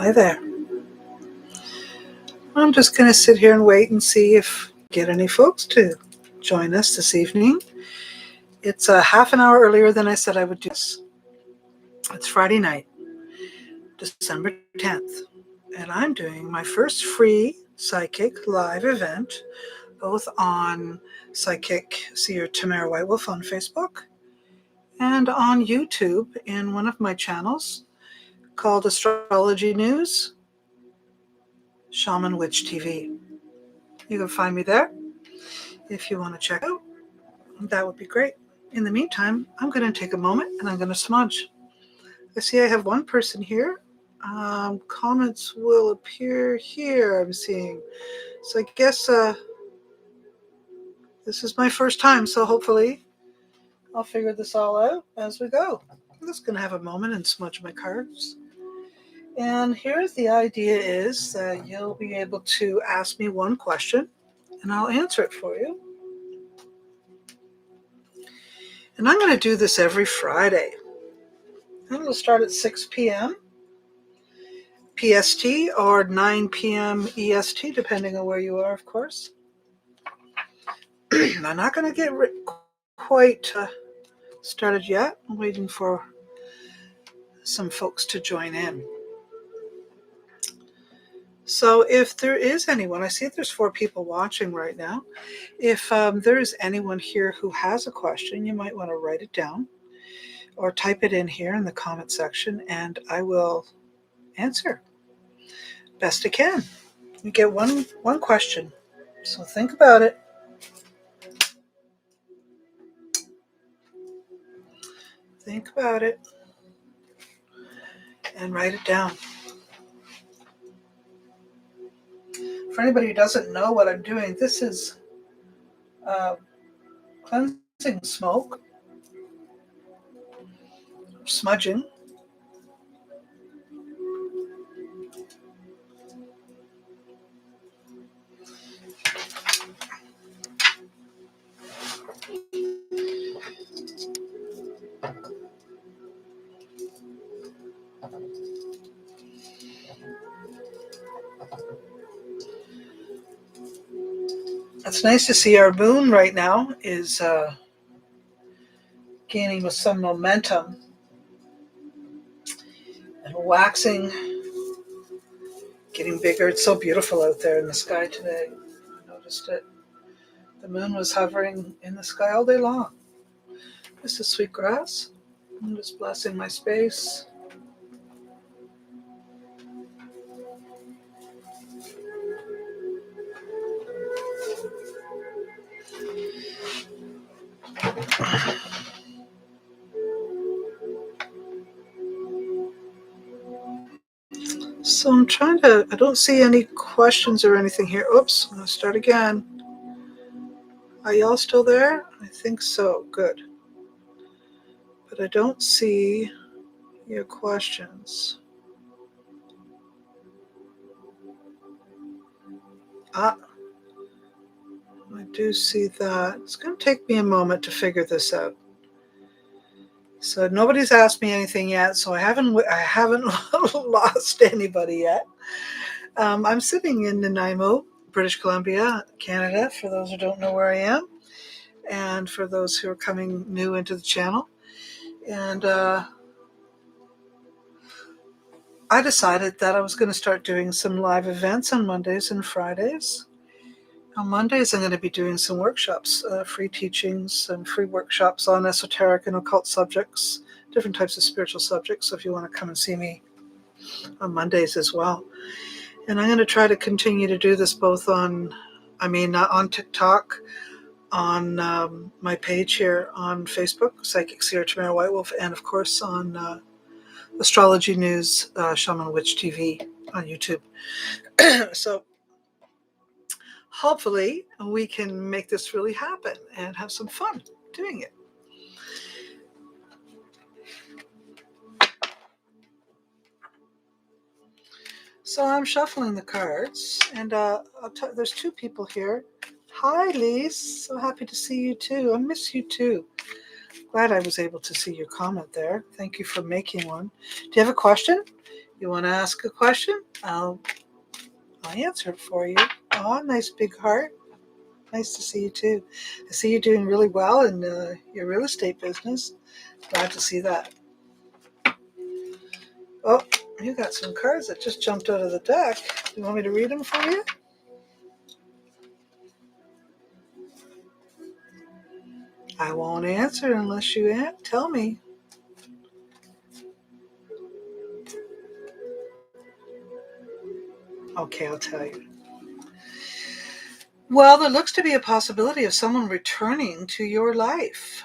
Hi there. I'm just going to sit here and wait and see if get any folks to join us this evening. It's a half an hour earlier than I said I would do this. It's Friday night, December 10th, and I'm doing my first free psychic live event, both on Psychic Seer Tamare White-Wolf on Facebook and on YouTube in one of my channels called Astrology News, Shaman Witch TV. You can find me there if you want to check out. That would be great. In the meantime, I'm going to take a moment and I'm going to smudge. I see I have one person here. Comments will appear here, I'm seeing. So I guess this is my first time, so hopefully I'll figure this all out as we go. I'm just going to have a moment and smudge my cards. And here the idea is that you'll be able to ask me one question and I'll answer it for you. And I'm going to do this every Friday. I'm going to start at 6 p.m. PST or 9 p.m. EST, depending on where you are, of course. I'm not going to get quite started yet. I'm waiting for some folks to join in. So if there is anyone, I see there's 4 people watching right now. If there is anyone here who has a question, you might want to write it down or type it in here in the comment section, and I will answer best I can. You get one question, so think about it. Think about it and write it down. For anybody who doesn't know what I'm doing, this is cleansing smoke, smudging. It's nice to see our moon right now is gaining with some momentum and waxing, getting bigger. It's so beautiful out there in the sky today. I noticed it. The moon was hovering in the sky all day long. This is sweet grass. I'm just blessing my space. So I'm trying to, I don't see any questions or anything here. Oops, I'm going to start again. Are y'all still there? I think so. Good. But I don't see your questions. I do see that. It's going to take me a moment to figure this out. So nobody's asked me anything yet, so I haven't lost anybody yet. I'm sitting in Nanaimo, British Columbia, Canada, for those who don't know where I am, and for those who are coming new into the channel. And I decided that I was going to start doing some live events on Mondays and Fridays. On Mondays, I'm going to be doing some workshops, free teachings and free workshops on esoteric and occult subjects, different types of spiritual subjects. So if you want to come and see me on Mondays as well. And I'm going to try to continue to do this both on TikTok, on my page here on Facebook, Psychic Seer Tamare White-Wolf, and of course on Astrology News, Shaman Witch TV on YouTube. So hopefully we can make this really happen and have some fun doing it. So I'm shuffling the cards, and there's 2 people here. Hi, Lise. So happy to see you too. I miss you too. Glad I was able to see your comment there. Thank you for making one. Do you have a question? You want to ask a question? I'll answer it for you. Oh, nice big heart. Nice to see you too. I see you doing really well in your real estate business. Glad to see that. Oh, you got some cards that just jumped out of the deck. You want me to read them for you? I won't answer unless you tell me. Okay, I'll tell you. Well, there looks to be a possibility of someone returning to your life.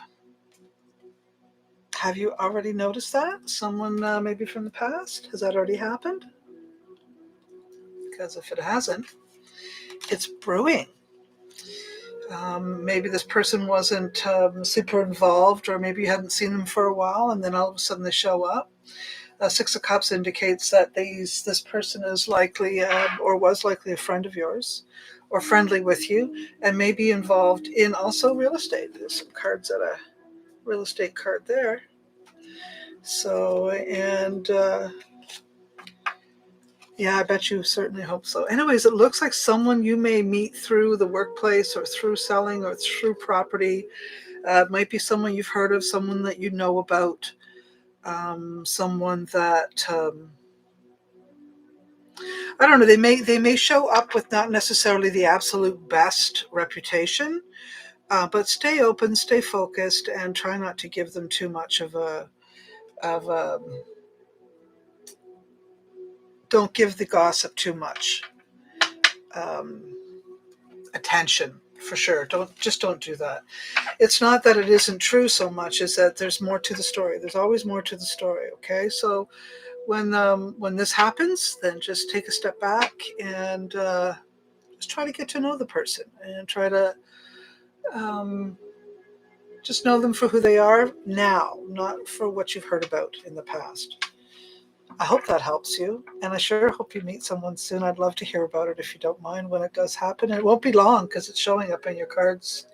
Have you already noticed that? Someone maybe from the past? Has that already happened? Because if it hasn't, it's brewing. Maybe this person wasn't super involved, or maybe you hadn't seen them for a while, and then all of a sudden they show up. Six of Cups indicates that this person is likely or was likely a friend of yours or friendly with you, and may be involved in also real estate. There's some cards at a real estate card there. So, and yeah, I bet you certainly hope so. Anyways, it looks like someone you may meet through the workplace or through selling or through property. It might be someone you've heard of, someone that you know about, someone that I don't know. They may show up with not necessarily the absolute best reputation, but stay open, stay focused, and try not to give them too much of a. Don't give the gossip too much um, attention. For sure, don't do that. It's not that it isn't true so much as that there's more to the story. There's always more to the story. Okay, so when this happens, then just take a step back and just try to get to know the person and try to um, just know them for who they are now, not for what you've heard about in the past. I hope that helps you, and I sure hope you meet someone soon. I'd love to hear about it if you don't mind when it does happen. It won't be long because it's showing up in your cards.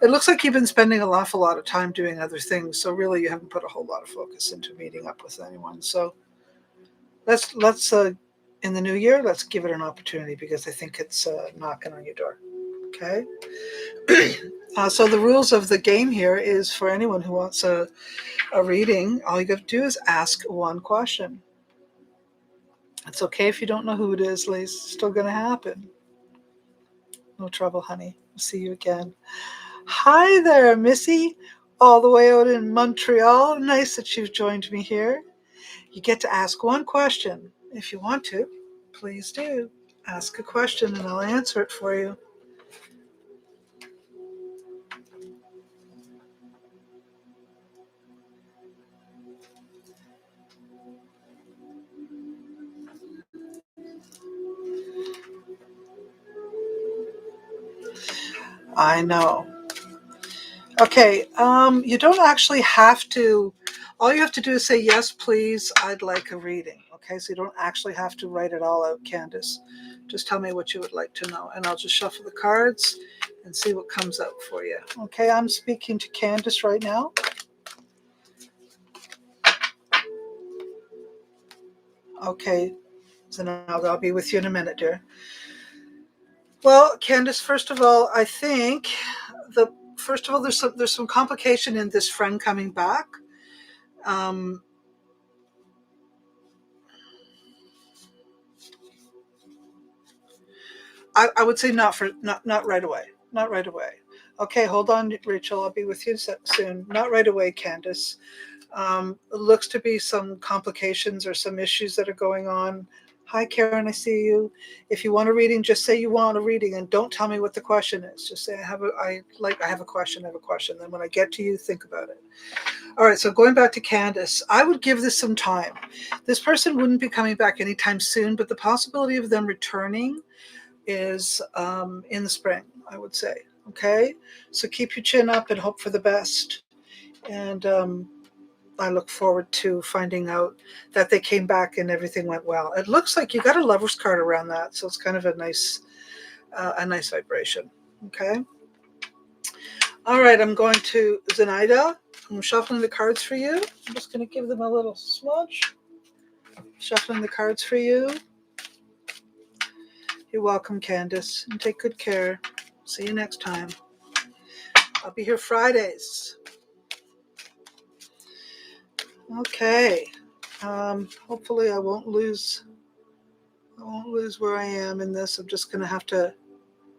It looks like you've been spending an awful lot of time doing other things, so really you haven't put a whole lot of focus into meeting up with anyone. So let's in the new year, let's give it an opportunity because I think it's knocking on your door. Okay. So the rules of the game here is for anyone who wants a reading, all you got to do is ask one question. It's okay if you don't know who it is, Lee. It's still going to happen. No trouble, honey. We'll see you again. Hi there, Missy, all the way out in Montreal. Nice that you've joined me here. You get to ask one question. If you want to, please do. Ask a question and I'll answer it for you. I know. Okay, you don't actually have to, all you have to do is say, yes, please, I'd like a reading. Okay, so you don't actually have to write it all out, Candace. Just tell me what you would like to know, and I'll just shuffle the cards and see what comes out for you. Okay, I'm speaking to Candace right now. Okay, so now I'll be with you in a minute, dear. Well, Candace, first of all, I think there's some complication in this friend coming back. Um, I would say not right away. Not right away. Okay, hold on, Rachel. I'll be with you soon. Not right away, Candace. It looks to be some complications or some issues that are going on. Hi, Karen. I see you. If you want a reading, just say you want a reading, and don't tell me what the question is. Just say I have a question. I have a question. Then when I get to you, think about it. All right. So going back to Candace, I would give this some time. This person wouldn't be coming back anytime soon, but the possibility of them returning is in the spring, I would say. Okay, so keep your chin up and hope for the best. And I look forward to finding out that they came back and everything went well. It looks like you got a lover's card around that, so it's kind of a nice vibration. Okay. All right, I'm going to Zenaida. I'm shuffling the cards for you. I'm just going to give them a little smudge. Shuffling the cards for you. You're welcome, Candace, and take good care. See you next time. I'll be here Fridays. Okay. Hopefully I won't lose where I am in this. I'm just gonna have to.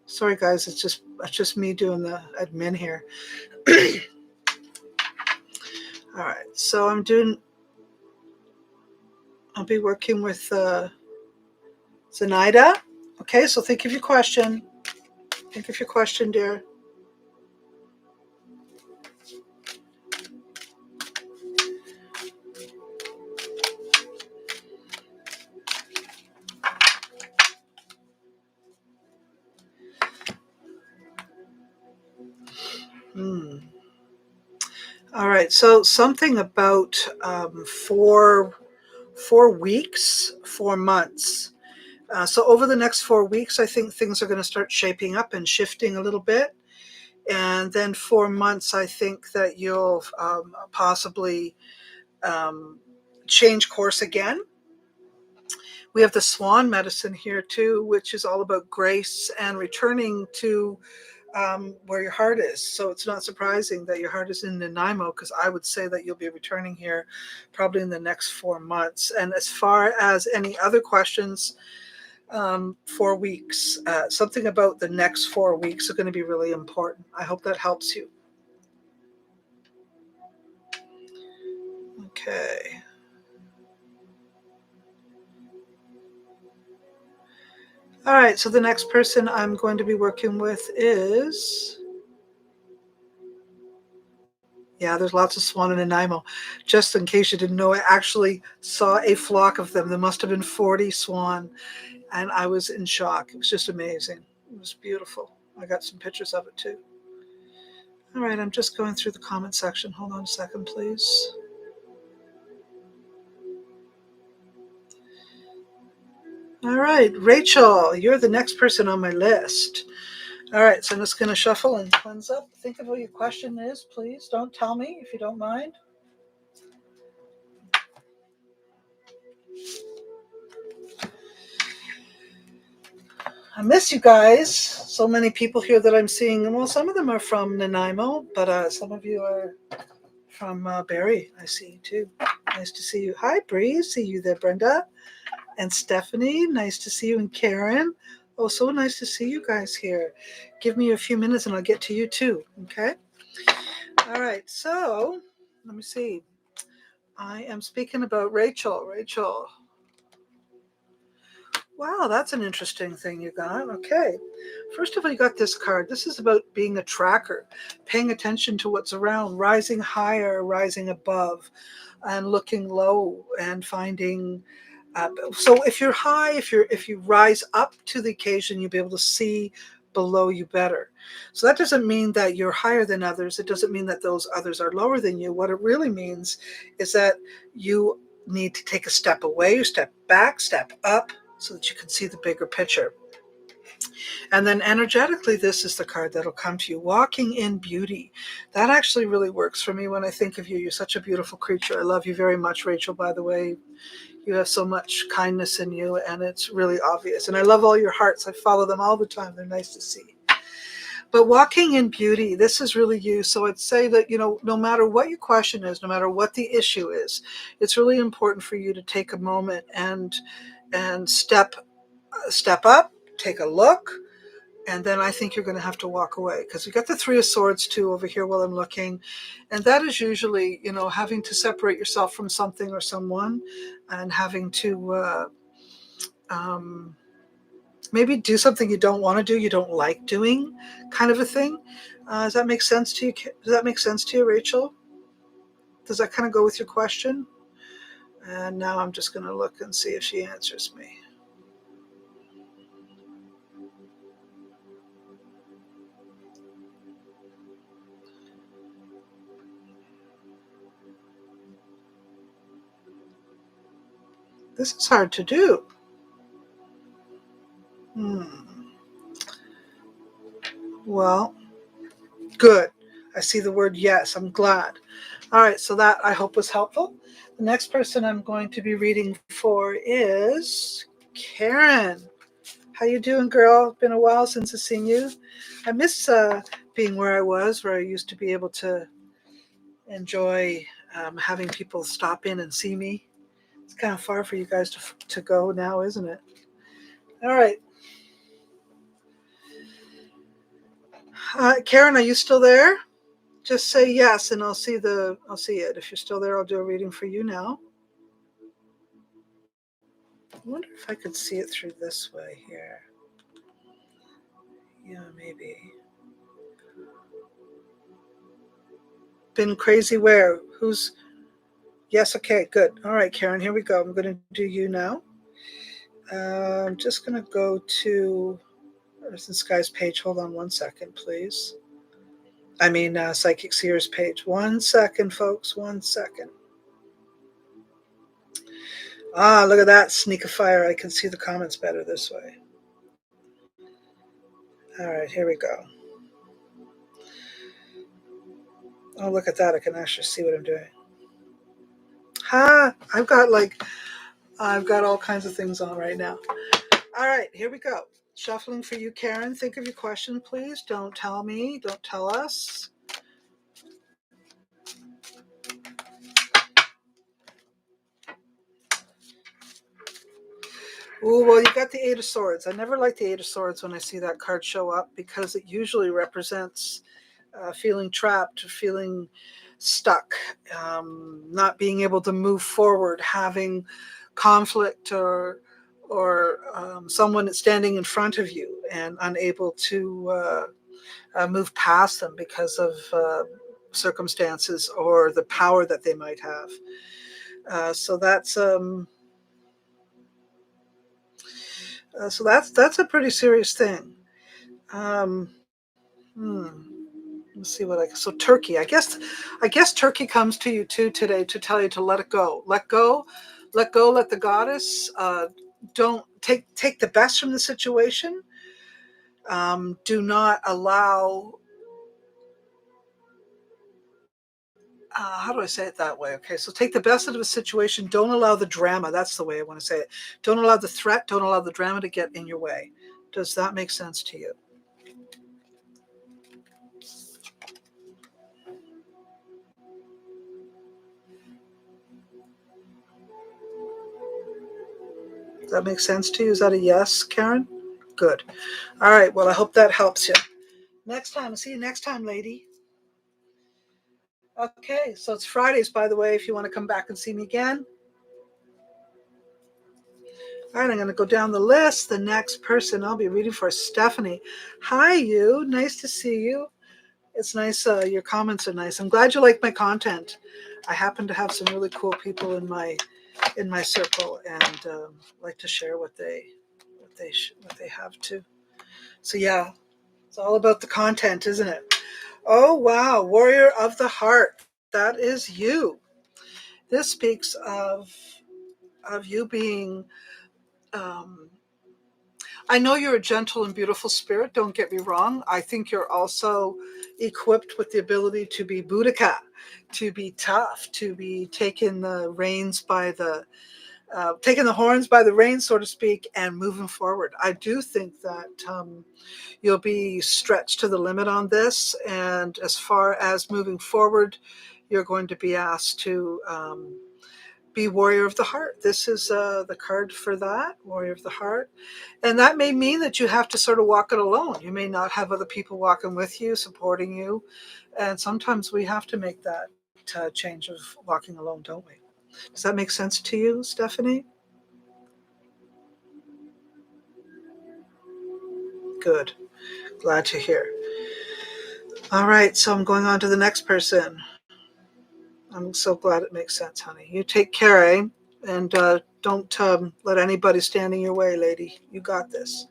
Sorry, guys. It's just me doing the admin here. All right. So I'll be working with Zenaida. Okay. So think of your question. Think of your question, dear. All right. So something about 4 weeks, 4 months. So over the next 4 weeks, I think things are going to start shaping up and shifting a little bit. And then 4 months, I think that you'll possibly change course again. We have the swan medicine here too, which is all about grace and returning to where your heart is. So it's not surprising that your heart is in Nanaimo, because I would say that you'll be returning here probably in the next 4 months. And as far as any other questions, 4 weeks, something about the next 4 weeks are going to be really important. I hope that helps you. Okay. All right, so the next person I'm going to be working with is, yeah, there's lots of swan in Nanaimo. Just in case you didn't know, I actually saw a flock of them. There must have been 40 swan, and I was in shock. It was just amazing. It was beautiful. I got some pictures of it too. All right, I'm just going through the comment section. Hold on a second, please. All right, Rachel, you're the next person on my list. All right, so I'm just going to shuffle and cleanse up. Think of what your question is, please. Don't tell me if you don't mind. I miss you guys. So many people here that I'm seeing. Well, some of them are from Nanaimo, but some of you are from Barrie. I see you too. Nice to see you. Hi, Bree. See you there, Brenda. And Stephanie. Nice to see you. And Karen. Oh, so nice to see you guys here. Give me a few minutes and I'll get to you too. Okay? All right. So, let me see. I am speaking about Rachel. Rachel. Wow, that's an interesting thing you got. Okay. First of all, you got this card. This is about being a tracker, paying attention to what's around, rising higher, rising above, and looking low and finding. So if you're high, if you rise up to the occasion, you'll be able to see below you better. So that doesn't mean that you're higher than others. It doesn't mean that those others are lower than you. What it really means is that you need to take a step away, step back, step up, so that you can see the bigger picture. And then energetically, this is the card that'll come to you. Walking in beauty. That actually really works for me when I think of you. You're such a beautiful creature. I love you very much, Rachel, by the way. You have so much kindness in you, and it's really obvious. And I love all your hearts. I follow them all the time. They're nice to see. But walking in beauty, this is really you. So I'd say that, no matter what your question is, no matter what the issue is, it's really important for you to take a moment and step up, take a look, and then I think you're going to have to walk away, because we got the Three of Swords too over here while I'm looking, and that is usually, having to separate yourself from something or someone, and having to maybe do something you don't want to do, you don't like doing, kind of a thing. Does that make sense to you? Does that make sense to you, Rachel? Does that kind of go with your question? And now I'm just going to look and see if she answers me. This is hard to do. Well, good. I see the word yes. I'm glad. All right, so that I hope was helpful. The next person I'm going to be reading for is Karen. How you doing, girl? Been a while since I've seen you. I miss being where I was, where I used to be able to enjoy having people stop in and see me. It's kind of far for you guys to go now, isn't it? All right. Karen, are you still there? Just say yes, and I'll see it. If you're still there, I'll do a reading for you now. I wonder if I could see it through this way here. Yeah, maybe. Been crazy where? Who's? Yes. Okay. Good. All right, Karen. Here we go. I'm going to do you now. I'm just going to go to Earth and Sky's page. Hold on 1 second, please. I mean, Psychic Seer's page. 1 second, folks. 1 second. Ah, look at that sneak of fire. I can see the comments better this way. All right, here we go. Oh, look at that. I can actually see what I'm doing. Ha! I've got all kinds of things on right now. All right, here we go. Shuffling for you, Karen. Think of your question, please. Don't tell me. Don't tell us. Ooh, well, you got the Eight of Swords. I never like the Eight of Swords when I see that card show up because it usually represents feeling trapped, feeling stuck, not being able to move forward, having conflict or someone standing in front of you and unable to move past them because of circumstances or the power that they might have. So that's a pretty serious thing. Um, hmm. Let's see what I. So Turkey. I guess Turkey comes to you too today to tell you to let it go. Let go. Let go. Let the goddess. Don't take the best from the situation. Do not allow. How do I say it that way? Okay, so take the best out of a situation. Don't allow the drama. That's the way I want to say it. Don't allow the threat. Don't allow the drama to get in your way. Does that make sense to you? Does that make sense to you? Is that a yes, Karen? Good. All right. Well, I hope that helps you. Next time. See you next time, lady. Okay. So it's Fridays, by the way, if you want to come back and see me again. All right. I'm going to go down the list. The next person I'll be reading for is Stephanie. Hi, you. Nice to see you. It's nice. Your comments are nice. I'm glad you like my content. I happen to have some really cool people in my circle and like to share what they have too. So yeah, it's all about the content, isn't it? Oh wow, Warrior of the Heart. That is you. This speaks of you being. Um, I know you're a gentle and beautiful spirit. Don't get me wrong. I think you're also equipped with the ability to be Boudica, to be tough, to be taking the horns by the reins, so to speak, and moving forward. I do think that you'll be stretched to the limit on this, and as far as moving forward, you're going to be asked to be Warrior of the Heart. This is the card for that, Warrior of the Heart. And that may mean that you have to sort of walk it alone. You may not have other people walking with you, supporting you. And sometimes we have to make that change of walking alone, don't we? Does that make sense to you, Stephanie? Good. Glad to hear. All right, so I'm going on to the next person. I'm so glad it makes sense, honey. You take care, eh? And don't let anybody stand in your way, lady. You got this.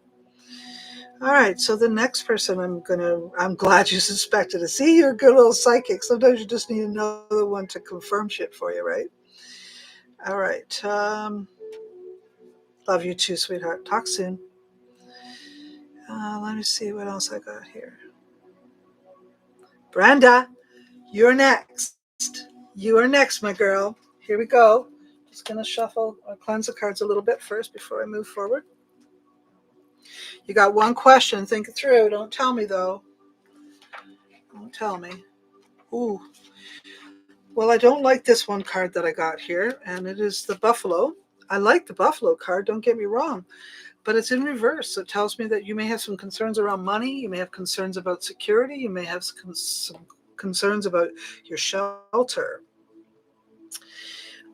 All right, so the next person I'm glad you suspected it. See, you're a good little psychic. Sometimes you just need another one to confirm shit for you, right? All right. Love you too, sweetheart. Talk soon. Let me see what else I got here. Brenda, you're next. You are next, my girl. Here we go. Just going to shuffle or cleanse the cards a little bit first before I move forward. You got one question. Think it through. Don't tell me, though. Don't tell me. Ooh. Well, I don't like this one card that I got here, and it is the Buffalo. I like the Buffalo card, don't get me wrong, but it's in reverse. So it tells me that you may have some concerns around money. You may have concerns about security. You may have some concerns about your shelter.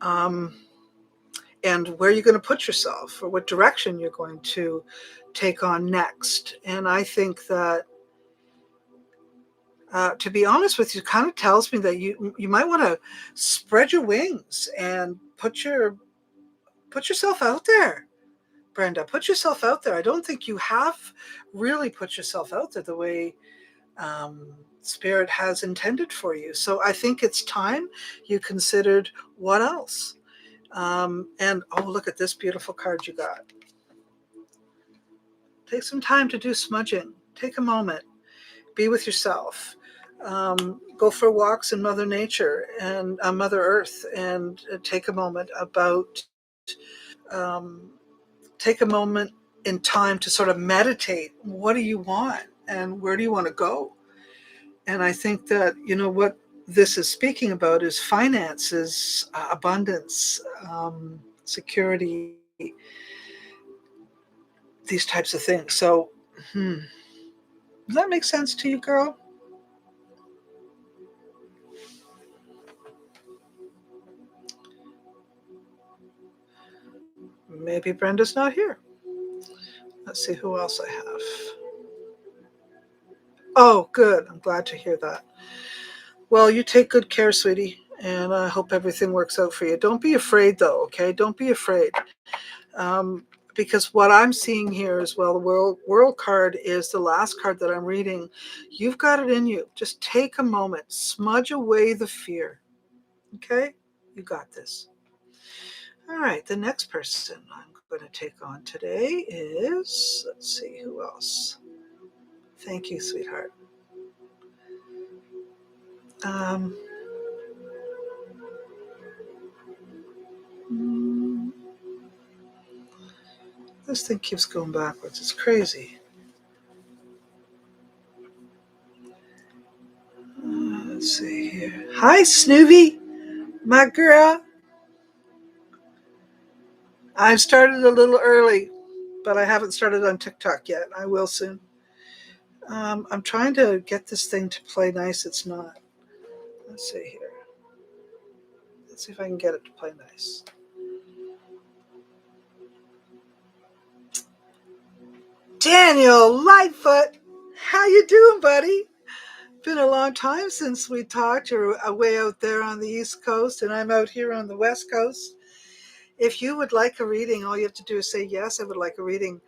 And where you're going to put yourself or what direction you're going to take on next. And I think that, to be honest with you, kind of tells me that you might want to spread your wings and put yourself out there, Brenda. Put yourself out there. I don't think you have really put yourself out there the way Spirit has intended for you. So I think it's time you considered what else. And oh, look at this beautiful card you got. Take some time to do smudging. Take a moment. Be with yourself. Go for walks in Mother Nature and Mother Earth, and take a moment take a moment in time to sort of meditate. What do you want, and where do you want to go? And I think that, what this is speaking about is finances, abundance, security, these types of things. So, does that make sense to you, girl? Maybe Brenda's not here. Let's see who else I have. Oh, good. I'm glad to hear that. Well, you take good care, sweetie, and I hope everything works out for you. Don't be afraid, though, okay? Don't be afraid. Because what I'm seeing here as well, the world card is the last card that I'm reading. You've got it in you. Just take a moment. Smudge away the fear. Okay? You got this. All right, the next person I'm going to take on today is, let's see, who else? Thank you, sweetheart. This thing keeps going backwards. It's crazy. Let's see here. Hi, Snoopy, my girl. I've started a little early, but I haven't started on TikTok yet. I will soon. I'm trying to get this thing to play nice. It's not. Let's see here. Let's see if I can get it to play nice. Daniel Lightfoot, how you doing, buddy? Been a long time since we talked. You're away out there on the East Coast, and I'm out here on the West Coast. If you would like a reading, all you have to do is say, yes, I would like a reading.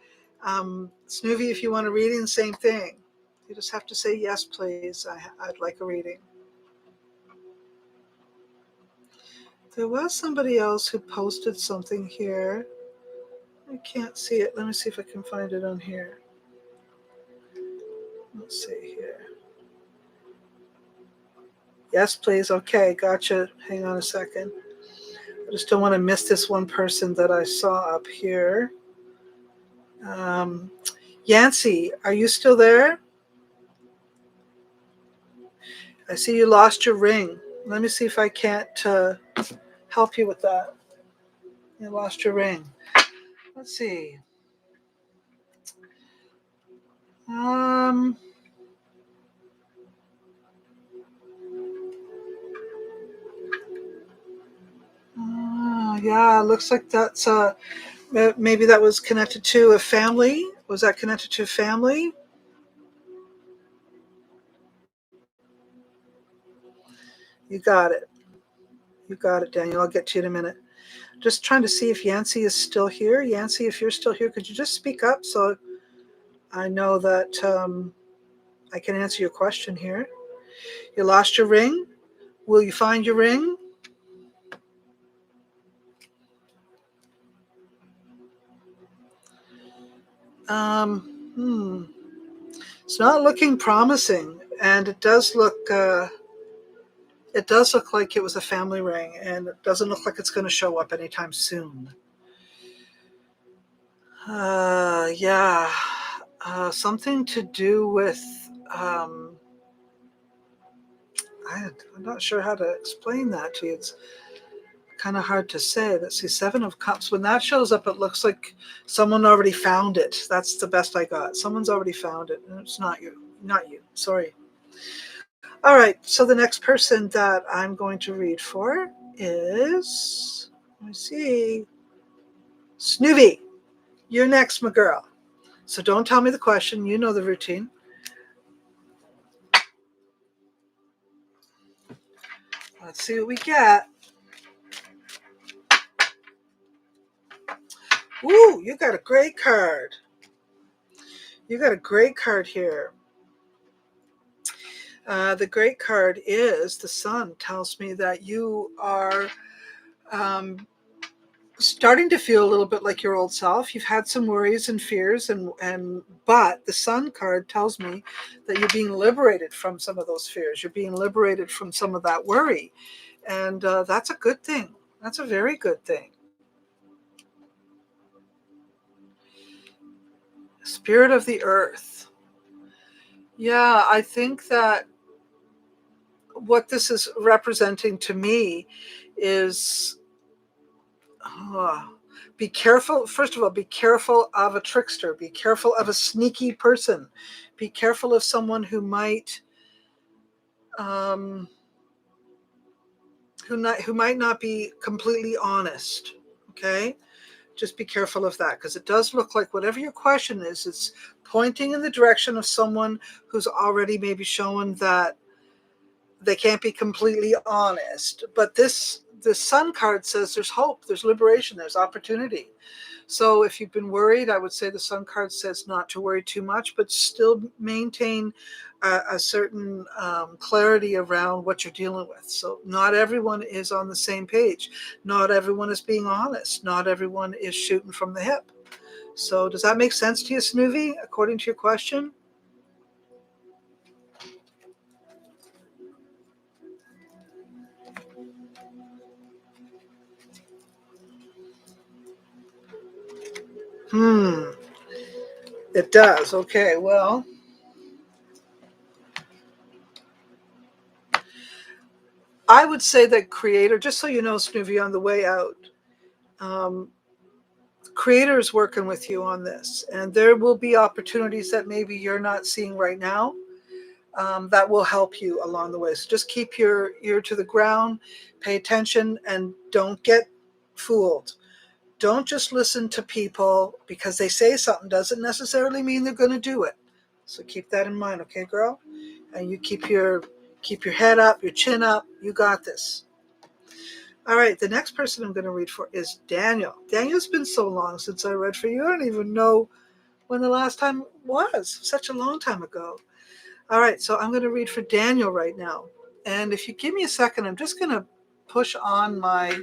Snoovy, if you want a reading, same thing. You just have to say, yes, please, I'd like a reading. There was somebody else who posted something here. I can't see it. Let me see if I can find it on here. Let's see here. Yes, please. Okay, gotcha. Hang on a second. I just don't want to miss this one person that I saw up here. Yancy, are you still there? I see you lost your ring. Let me see if I can't help you with that. You lost your ring. Let's see. Yeah, looks like that's maybe that was connected to a family. Was that connected to a family? You got it. You got it, Daniel. I'll get to you in a minute. Just trying to see if Yancy is still here. Yancy, if you're still here, could you just speak up so I know that I can answer your question here? You lost your ring? Will you find your ring? It's not looking promising, and it does look it does look like it was a family ring, and it doesn't look like it's going to show up anytime soon. Yeah, something to do with, I'm not sure how to explain that to you. It's kind of hard to say. Let's see, Seven of Cups. When that shows up, it looks like someone already found it. That's the best I got. Someone's already found it, and it's not you. Not you. Sorry. All right, so the next person that I'm going to read for is, let me see, Snoovy. You're next, my girl. So don't tell me the question. You know the routine. Let's see what we get. Ooh, you got a great card. You got a great card here. The great card is the Sun. Tells me that you are starting to feel a little bit like your old self. You've had some worries and fears, but the Sun card tells me that you're being liberated from some of those fears. You're being liberated from some of that worry, and that's a good thing. That's a very good thing. Spirit of the Earth. Yeah, I think that what this is representing to me is, be careful. First of all, be careful of a trickster. Be careful of a sneaky person. Be careful of someone who might, um, who might not be completely honest. Okay, just be careful of that, because it does look like whatever your question is, it's pointing in the direction of someone who's already maybe shown that they can't be completely honest. But the Sun card says there's hope, there's liberation, there's opportunity. So if you've been worried, I would say the Sun card says not to worry too much, but still maintain a certain clarity around what you're dealing with. So not everyone is on the same page. Not everyone is being honest. Not everyone is shooting from the hip. So does that make sense to you, Snoovy, according to your question? It does. Okay, well, I would say that Creator, just so you know, Snoovy, on the way out, um, Creator is working with you on this, and there will be opportunities that maybe you're not seeing right now, that will help you along the way. So just keep your ear to the ground, pay attention, and don't get fooled. Don't just listen to people because they say something doesn't necessarily mean they're going to do it. So keep that in mind, okay, girl? And you keep your head up, your chin up. You got this. All right, the next person I'm going to read for is Daniel. Daniel's been so long since I read for you. I don't even know when the last time was. Such a long time ago. All right, so I'm going to read for Daniel right now. And if you give me a second, I'm just going to push on my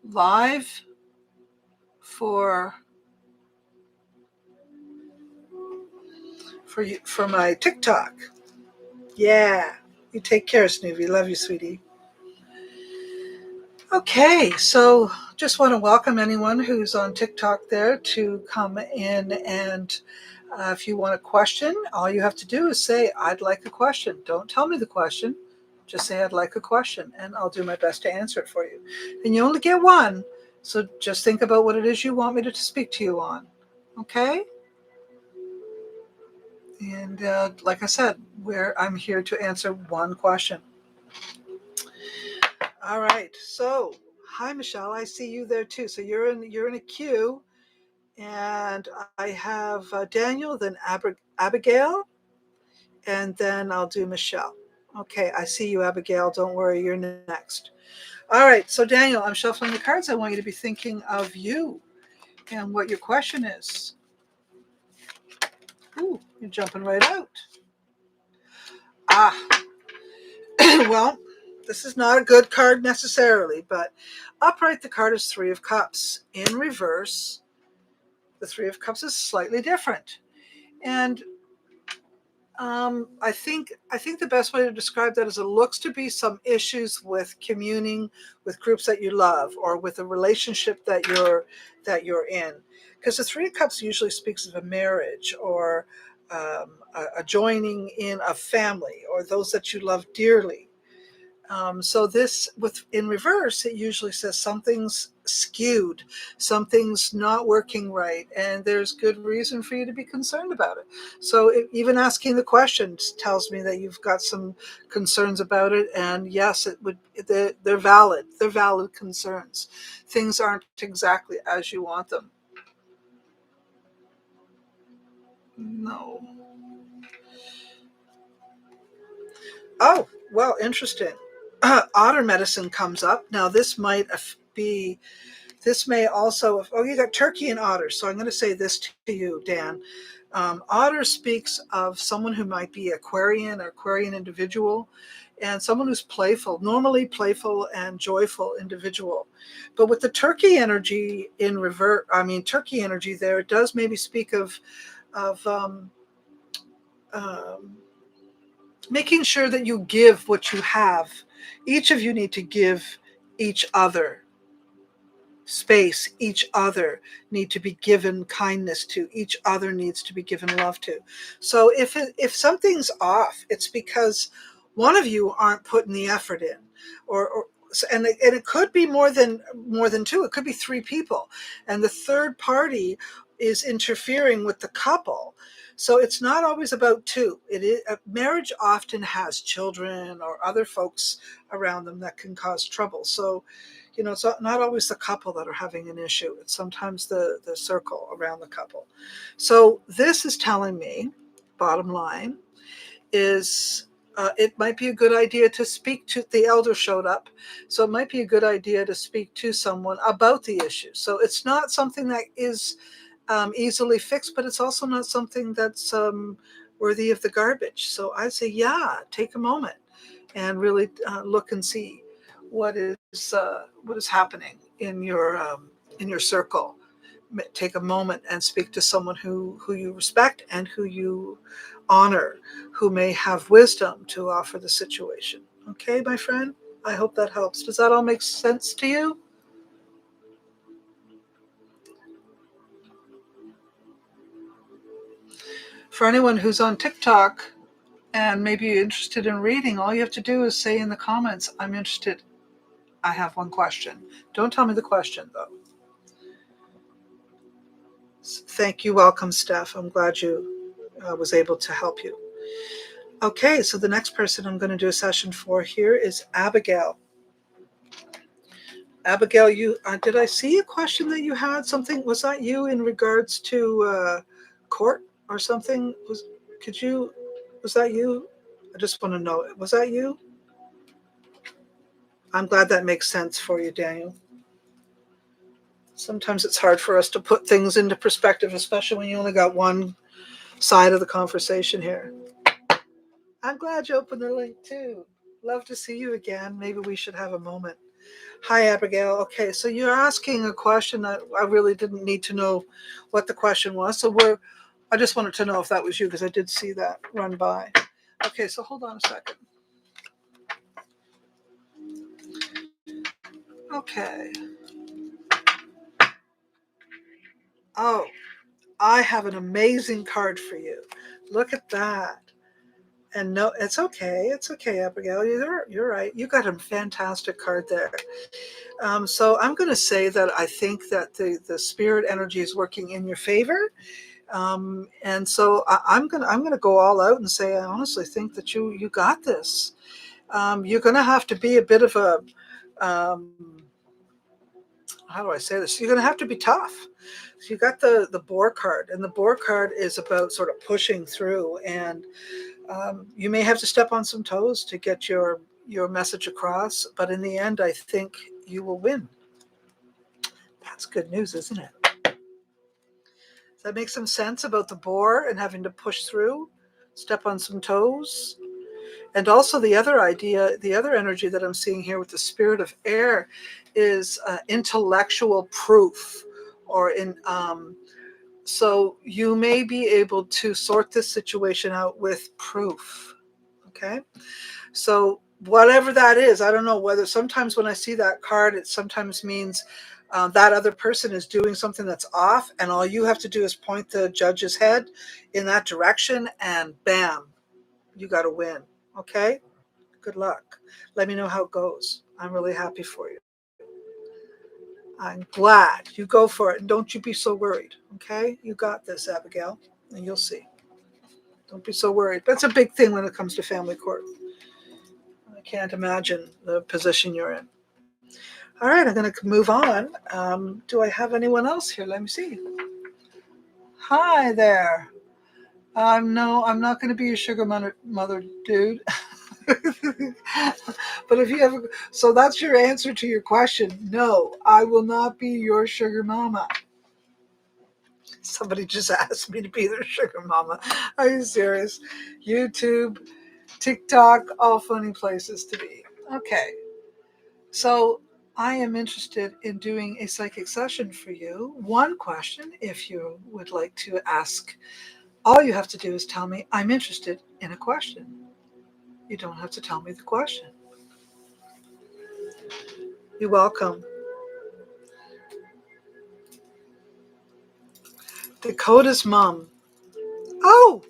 live for you for my TikTok. Yeah. You take care, Snoopy. Love you, sweetie. Okay, so just want to welcome anyone who's on TikTok there to come in, and if you want a question, all you have to do is say, I'd like a question. Don't tell me the question. Just say, I'd like a question, and I'll do my best to answer it for you. And you only get one, so just think about what it is you want me to speak to you on. Okay? And like I said, I'm here to answer one question. All right. So, hi, Michelle. I see you there too. So you're in a queue, and I have Daniel, then Abigail, and then I'll do Michelle. Okay, I see you, Abigail. Don't worry, you're next. All right. So, Daniel, I'm shuffling the cards. I want you to be thinking of you and what your question is. Ooh, you're jumping right out. Ah, well, this is not a good card necessarily, but upright, the card is Three of Cups. In reverse, the Three of Cups is slightly different. And I think the best way to describe that is it looks to be some issues with communing with groups that you love or with a relationship that you're in, because the Three of Cups usually speaks of a marriage or a joining in a family or those that you love dearly. So this, with in reverse, it usually says something's skewed, something's not working right, and there's good reason for you to be concerned about it. So even asking the questions tells me that you've got some concerns about it, and yes, it would. They're valid. They're valid concerns. Things aren't exactly as you want them. No. Oh, well, interesting. Otter medicine comes up now. Be This may also, oh, you got turkey and otter. So I'm going to say this to you, Dan. Otter speaks of someone who might be Aquarian or Aquarian individual, and someone who's playful, normally playful and joyful individual. But with the turkey energy in revert, I mean, turkey energy there, it does maybe speak of um, making sure that you give what you have. Each of you need to give each other space, each other need to be given kindness to, each other needs to be given love to. So if something's off, it's because one of you aren't putting the effort in, or and it could be more than two, it could be three people, and the third party is interfering with the couple. So it's not always about two. It is, marriage often has children or other folks around them that can cause trouble. So it's not always the couple that are having an issue. It's sometimes the circle around the couple. So this is telling me, bottom line, is it might be a good idea to speak to, the elder showed up. So it might be a good idea to speak to someone about the issue. So it's not something that is easily fixed, but it's also not something that's worthy of the garbage. So I say, yeah, take a moment and really look and see what is happening in your circle. Take a moment and speak to someone who you respect and who you honor, who may have wisdom to offer the situation. Okay, my friend, I hope that helps. Does that all make sense to you? For anyone who's on TikTok and maybe you're interested in reading, all you have to do is say in the comments, I'm interested. I have one question. Don't tell me the question, though. Thank you. Welcome, Steph. I'm glad you was able to help you. Okay, so the next person I'm going to do a session for here is Abigail. Abigail, you did I see a question that you had? Something, was that you in regards to court or something? Was that you? I just want to know, was that you? I'm glad that makes sense for you, Daniel. Sometimes it's hard for us to put things into perspective, especially when you only got one side of the conversation here. I'm glad you opened the link too. Love to see you again. Maybe we should have a moment. Hi, Abigail. Okay, so you're asking a question that I really didn't need to know what the question was. I just wanted to know if that was you because I did see that run by. Okay, so hold on a second. Okay. Oh, I have an amazing card for you. Look at that. And no, it's okay. It's okay, Abigail. You're right. You got a fantastic card there. So I'm going to say that I think that the spirit energy is working in your favor. And so I'm gonna go all out and say I honestly think that you got this. You're gonna have to be a bit of a um, how do I say this? You're gonna have to be tough. So you got the boar card, and the boar card is about sort of pushing through, and you may have to step on some toes to get your message across. But in the end, I think you will win. That's good news, isn't it? Does that make some sense about the boar and having to push through, step on some toes? And also the other idea, the other energy that I'm seeing here with the spirit of air is intellectual proof, or in So you may be able to sort this situation out with proof. Okay. So whatever that is, I don't know whether sometimes when I see that card, it sometimes means that other person is doing something that's off, and all you have to do is point the judge's head in that direction, and bam, you got to win. Okay? Good luck. Let me know how it goes. I'm really happy for you. I'm glad. You go for it, and don't you be so worried. Okay? You got this, Abigail, and you'll see. Don't be so worried. That's a big thing when it comes to family court. I can't imagine the position you're in. All right, I'm going to move on. Do I have anyone else here? Let me see. Hi there. No, I'm not going to be your sugar mother dude. But if you have, so that's your answer to your question. No, I will not be your sugar mama. Somebody just asked me to be their sugar mama. Are you serious? YouTube, TikTok, all funny places to be. Okay. So I am interested in doing a psychic session for you. One question, if you would like to ask, all you have to do is tell me, I'm interested in a question. You don't have to tell me the question. You're welcome. Dakota's mom. Oh,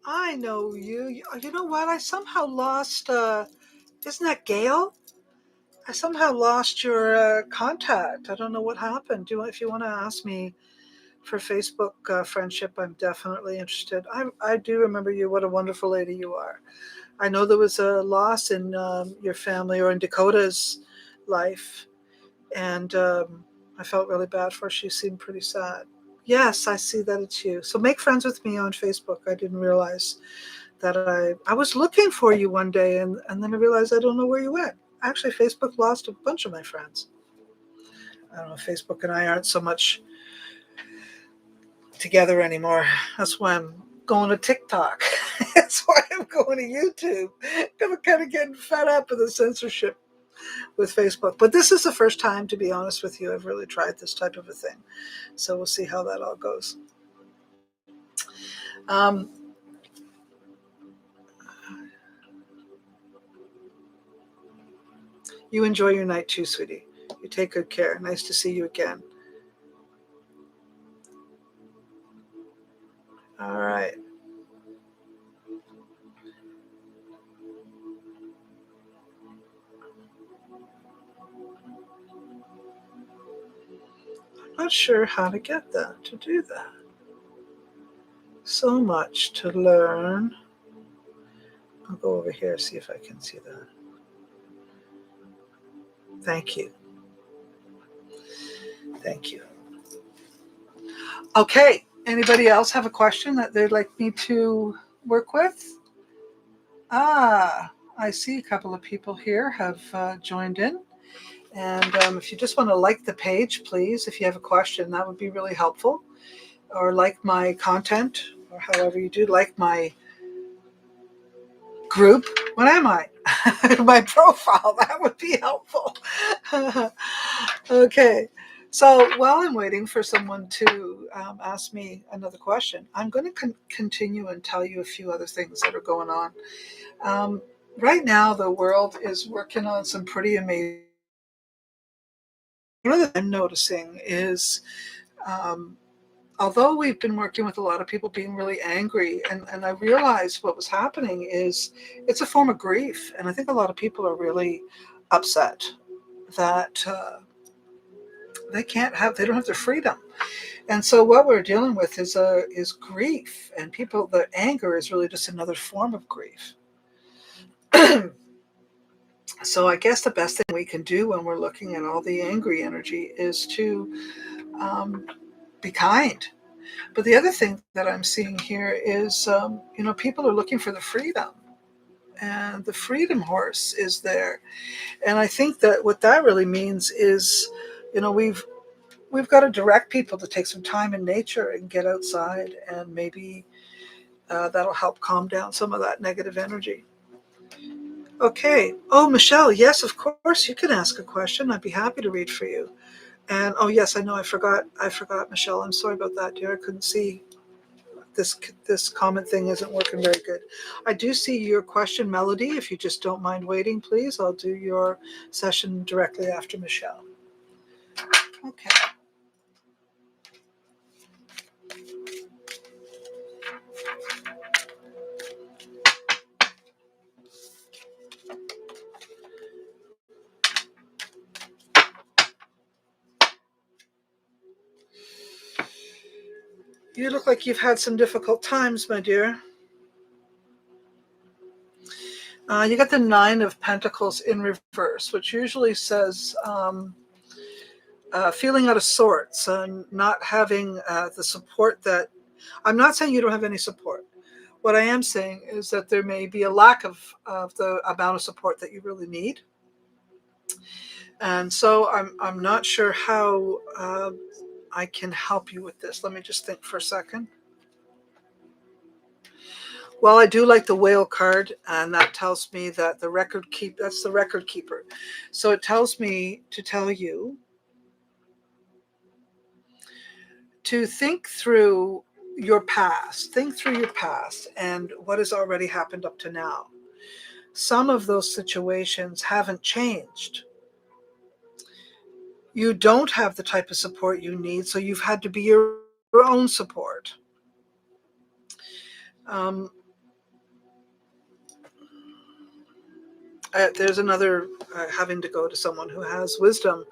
I know you. You know what? I somehow lost, isn't that Gail? I somehow lost your contact. I don't know what happened. If you want to ask me for Facebook friendship, I'm definitely interested. I do remember you. What a wonderful lady you are. I know there was a loss in your family or in Dakota's life, and I felt really bad for her. She seemed pretty sad. Yes, I see that it's you. So make friends with me on Facebook. I didn't realize that I was looking for you one day, and then I realized I don't know where you went. Actually, Facebook lost a bunch of my friends. I don't know, Facebook and I aren't so much together anymore. That's why I'm going to TikTok. That's why I'm going to YouTube. I'm kind of getting fed up with the censorship with Facebook. But this is the first time, to be honest with you, I've really tried this type of a thing. So we'll see how that all goes. Um, you enjoy your night too, sweetie. You take good care. Nice to see you again. All right. I'm not sure how to get that, to do that. So much to learn. I'll go over here, see if I can see that. Thank you. Thank you. Okay. Anybody else have a question that they'd like me to work with? I see a couple of people here have joined in. And if you just want to like the page, please, if you have a question, that would be really helpful. Or like my content, or however you do, like my group. What am I? My profile. That would be helpful. Okay. So while I'm waiting for someone to ask me another question, I'm going to continue and tell you a few other things that are going on. Right now, the world is working on some pretty amazing. One of the things I'm noticing is, although we've been working with a lot of people being really angry, and I realized what was happening is it's a form of grief. And I think a lot of people are really upset that they don't have their freedom. And so what we're dealing with is grief, and the anger is really just another form of grief. So I guess the best thing we can do when we're looking at all the angry energy is to be kind. But the other thing that I'm seeing here is, people are looking for the freedom, and the freedom horse is there. And I think that what that really means is, we've got to direct people to take some time in nature and get outside, and maybe that'll help calm down some of that negative energy. Okay. Oh, Michelle, yes, of course, you can ask a question. I'd be happy to read for you. And oh yes, I know I forgot, Michelle. I'm sorry about that, dear. I couldn't see this comment thing isn't working very good. I do see your question, Melody. If you just don't mind waiting, please. I'll do your session directly after Michelle. Okay. You look like you've had some difficult times, my dear. You got the Nine of Pentacles in reverse, which usually says feeling out of sorts and not having the support that. I'm not saying you don't have any support. What I am saying is that there may be a lack of the amount of support that you really need. And so I'm not sure how I can help you with this. Let me just think for a second. Well, I do like the whale card, and that tells me that that's the record keeper. So it tells me to tell you to think through your past. Think through your past and what has already happened up to now. Some of those situations haven't changed. You don't have the type of support you need, so you've had to be your own support. Um, there's another having to go to someone who has wisdom,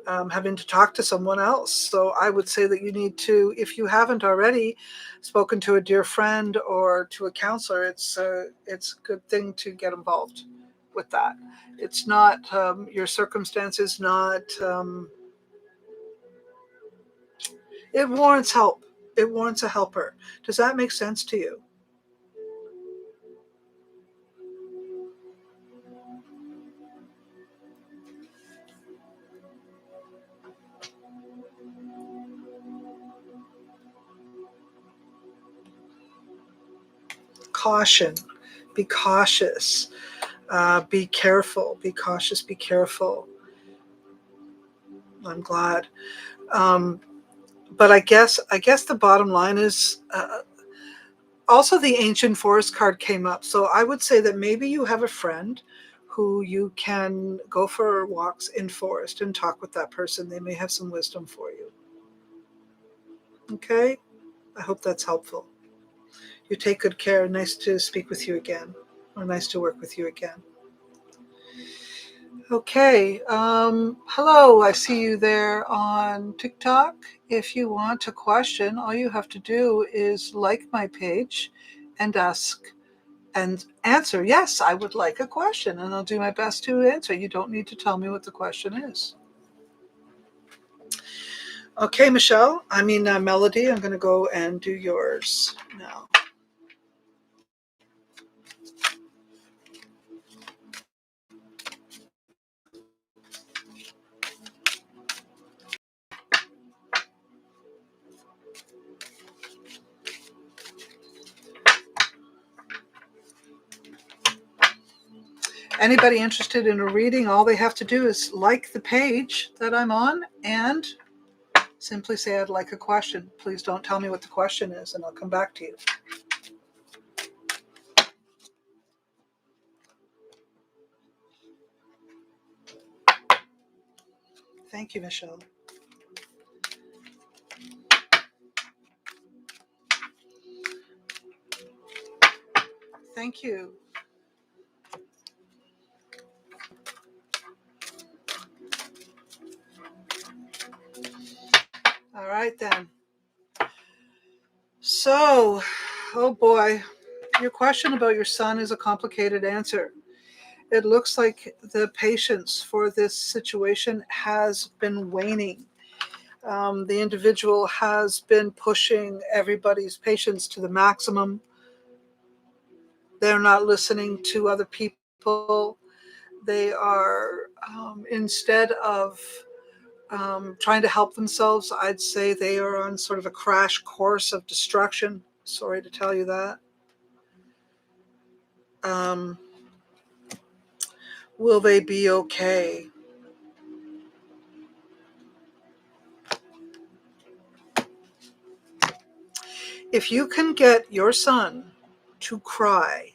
having to talk to someone else. So I would say that you need to, if you haven't already spoken to a dear friend or to a counselor, it's a good thing to get involved with that. It's not your circumstances, not it warrants help. It warrants a helper. Does that make sense to you? Caution. Be cautious. Be careful. Be cautious. Be careful. I'm glad. Um, but I guess the bottom line is also the ancient forest card came up. So I would say that maybe you have a friend who you can go for walks in forest and talk with that person. They may have some wisdom for you. Okay? I hope that's helpful. You take good care. Nice to speak with you again, or nice to work with you again. Okay. Hello. I see you there on TikTok. If you want a question, all you have to do is like my page and ask and answer. Yes, I would like a question, and I'll do my best to answer. You don't need to tell me what the question is. Okay, Michelle. Melody. I'm going to go and do yours now. Anybody interested in a reading, all they have to do is like the page that I'm on and simply say, I'd like a question. Please don't tell me what the question is, and I'll come back to you. Thank you, Michelle. Thank you. All right, then. So, oh boy, your question about your son is a complicated answer. It looks like the patience for this situation has been waning. The individual has been pushing everybody's patience to the maximum. They're not listening to other people. They are, instead of trying to help themselves, I'd say they are on sort of a crash course of destruction. Sorry to tell you that. Um, will they be okay? If you can get your son to cry,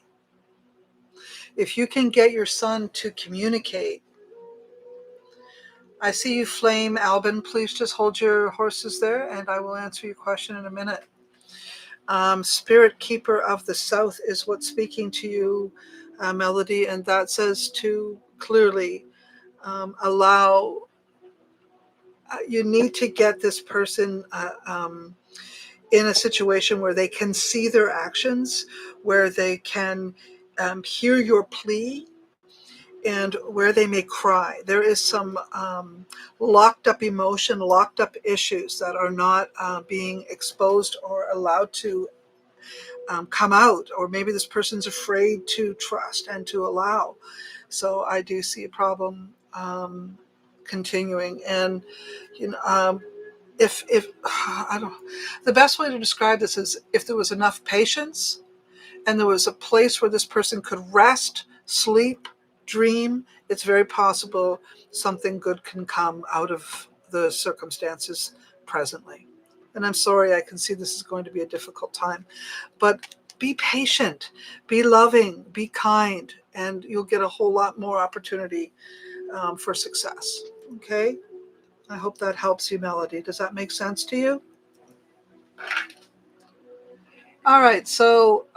if you can get your son to communicate, I see you, Flame Albin. Please just hold your horses there and I will answer your question in a minute. Spirit Keeper of the South is what's speaking to you, Melody, and that says to clearly allow, you need to get this person in a situation where they can see their actions, where they can hear your plea, and where they may cry. There is some locked up emotion, locked up issues that are not being exposed or allowed to come out, or maybe this person's afraid to trust and to allow. So I do see a problem continuing. And you know, if I don't, the best way to describe this is if there was enough patience and there was a place where this person could rest, sleep, dream, it's very possible something good can come out of the circumstances presently. And I'm sorry, I can see this is going to be a difficult time, but be patient, be loving, be kind, and you'll get a whole lot more opportunity for success. Okay? I hope that helps you, Melody. Does that make sense to you? All right, so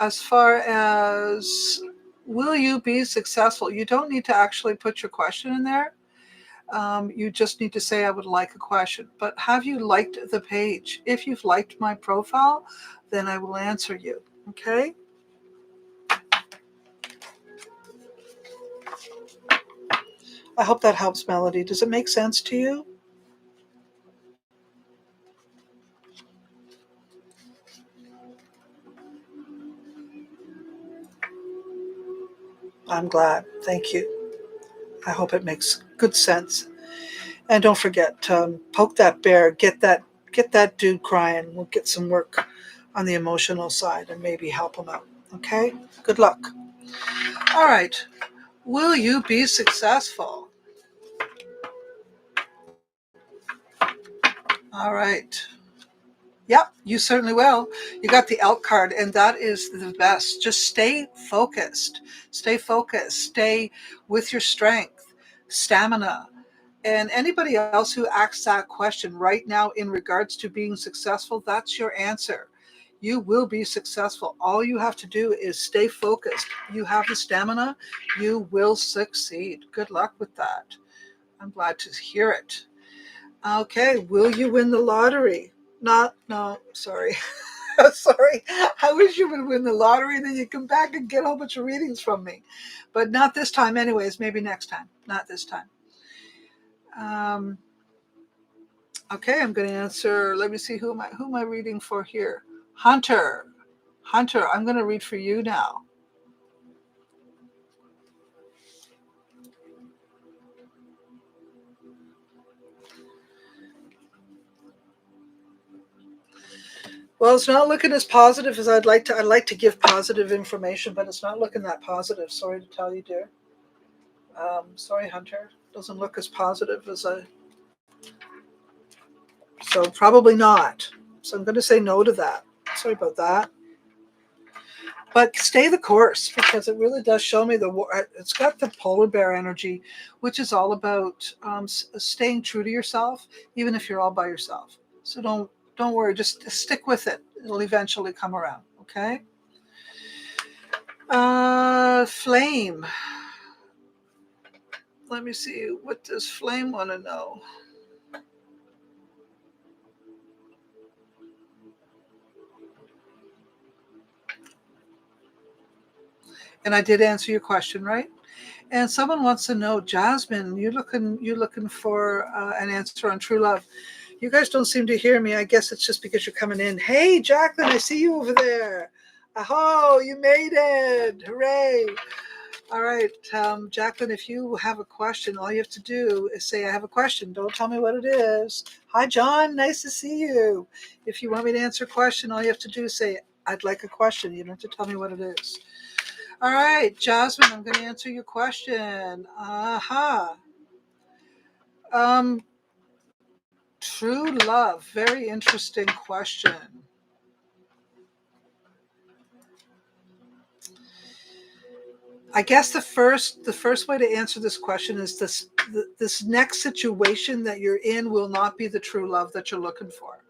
as far as will you be successful, you don't need to actually put your question in there. You just need to say, I would like a question. But have you liked the page? If you've liked my profile, then I will answer you. Okay? I hope that helps, Melody. Does it make sense to you? I'm glad. Thank you. I hope it makes good sense. And don't forget, poke that bear, get that dude crying. We'll get some work on the emotional side and maybe help him out. Okay? Good luck. All right. Will you be successful? All right. Yep, you certainly will. You got the elk card, and that is the best. Just stay focused. Stay focused. Stay with your strength, stamina. And anybody else who asks that question right now in regards to being successful, that's your answer. You will be successful. All you have to do is stay focused. You have the stamina. You will succeed. Good luck with that. I'm glad to hear it. Okay, will you win the lottery? No, sorry. Sorry. I wish you would win the lottery and then you come back and get a whole bunch of readings from me. But not this time, anyways. Maybe next time. Not this time. Okay, I'm going to answer. Let me see, who am I reading for here? Hunter. Hunter, I'm going to read for you now. Well, it's not looking as positive as I'd like to. I'd like to give positive information, but it's not looking that positive. Sorry to tell you, dear. Sorry, Hunter. Doesn't look as positive as I. So probably not. So I'm going to say no to that. Sorry about that. But stay the course, because it really does show me it's got the polar bear energy, which is all about staying true to yourself, even if you're all by yourself. So don't worry. Just stick with it. It'll eventually come around. Okay. Flame. Let me see. What does Flame want to know? And I did answer your question, right? And someone wants to know, Jasmine, you're looking for an answer on true love. You guys don't seem to hear me. I guess it's just because you're coming in. Hey, Jacqueline, I see you over there. Aho, you made it. Hooray. All right, Jacqueline, if you have a question, all you have to do is say, I have a question. Don't tell me what it is. Hi, John. Nice to see you. If you want me to answer a question, all you have to do is say, I'd like a question. You don't have to tell me what it is. All right, Jasmine, I'm going to answer your question. Aha. True love. Very interesting question. I guess the first way to answer this question is this next situation that you're in will not be the true love that you're looking for.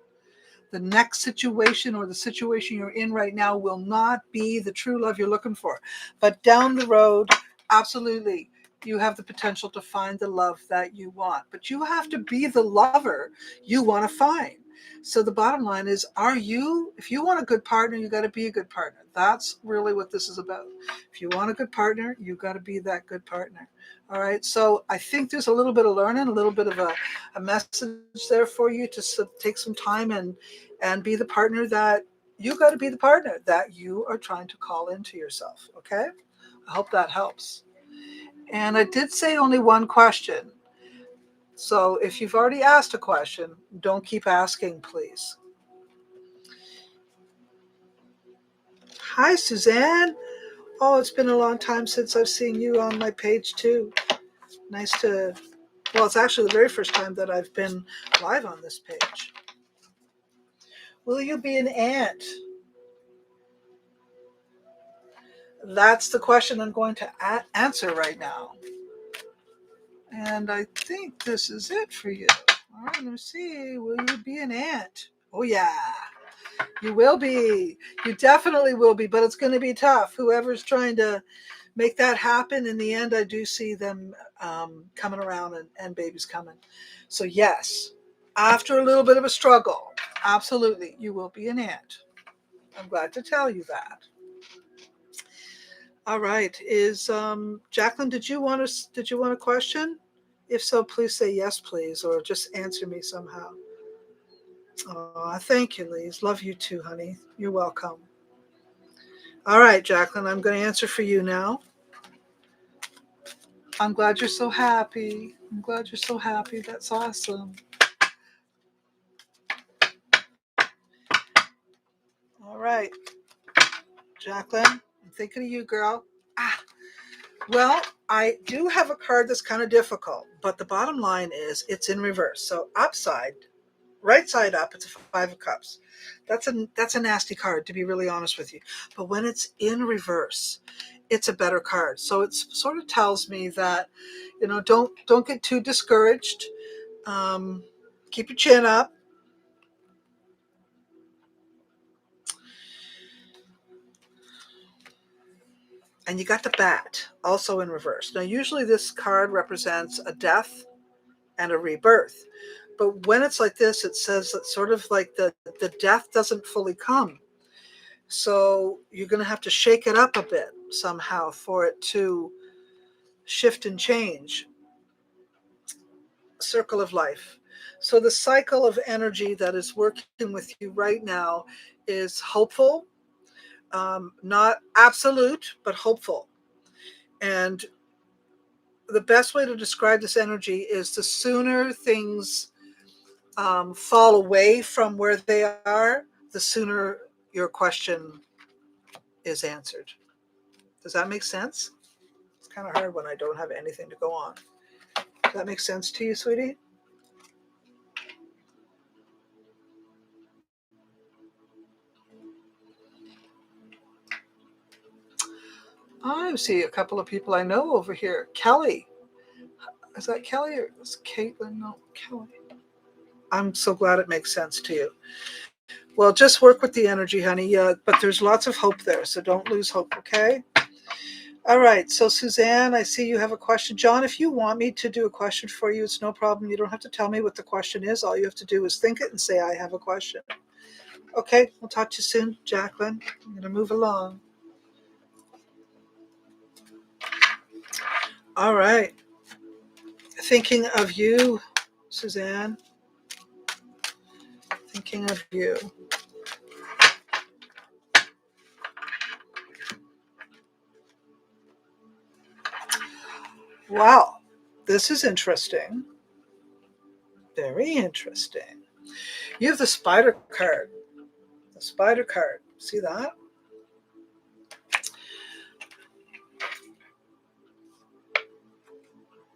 The next situation or the situation you're in right now will not be the true love you're looking for. But down the road, absolutely, you have the potential to find the love that you want. But you have to be the lover you want to find. So the bottom line is, if you want a good partner, you got to be a good partner. That's really what this is about. If you want a good partner, you got to be that good partner. All right. So I think there's a little bit of learning, a little bit of a message there for you to take some time and be the partner that you got to be the partner that you are trying to call into yourself. Okay. I hope that helps. And I did say only one question. So if you've already asked a question, don't keep asking, please. Hi, Suzanne. Oh, it's been a long time since I've seen you on my page, too. Nice to, well, it's actually the very first time that I've been live on this page. Will you be an aunt? That's the question I'm going to answer right now. And I think this is it for you. All right, let me see. Will you be an aunt? Oh, yeah. You will be. You definitely will be, but it's going to be tough. Whoever's trying to make that happen, in the end, I do see them coming around and babies coming. So, yes, after a little bit of a struggle, absolutely, you will be an aunt. I'm glad to tell you that. All right. Is Jacqueline? Did you want a question? If so, please say yes, please, or just answer me somehow. Oh, thank you, Lise. Love you too, honey. You're welcome. All right, Jacqueline, I'm going to answer for you now. I'm glad you're so happy. I'm glad you're so happy. That's awesome. All right, Jacqueline, I'm thinking of you, girl. Well, I do have a card that's kind of difficult, but the bottom line is it's in reverse. So upside, right side up, it's a 5 of Cups. That's a nasty card, to be really honest with you. But when it's in reverse, it's a better card. So it sort of tells me that, don't get too discouraged. Keep your chin up. And you got the Bat also in reverse. Now, usually this card represents a death and a rebirth. But when it's like this, it says that sort of like the death doesn't fully come. So you're going to have to shake it up a bit somehow for it to shift and change. Circle of life. So the cycle of energy that is working with you right now is hopeful, not absolute, but hopeful. And the best way to describe this energy is the sooner things fall away from where they are, the sooner your question is answered. Does that make sense? It's kind of hard when I don't have anything to go on. Does that make sense to you, sweetie? I see a couple of people I know over here. Kelly. Is that Kelly or is it Caitlin? No, Kelly. I'm so glad it makes sense to you. Well, just work with the energy, honey. But there's lots of hope there, so don't lose hope, okay? All right. So, Suzanne, I see you have a question. John, if you want me to do a question for you, it's no problem. You don't have to tell me what the question is. All you have to do is think it and say, I have a question. Okay. We'll talk to you soon, Jacqueline. I'm going to move along. All right. Thinking of you, Suzanne. Thinking of you. Wow. This is interesting. Very interesting. You have the Spider card. The Spider card. See that?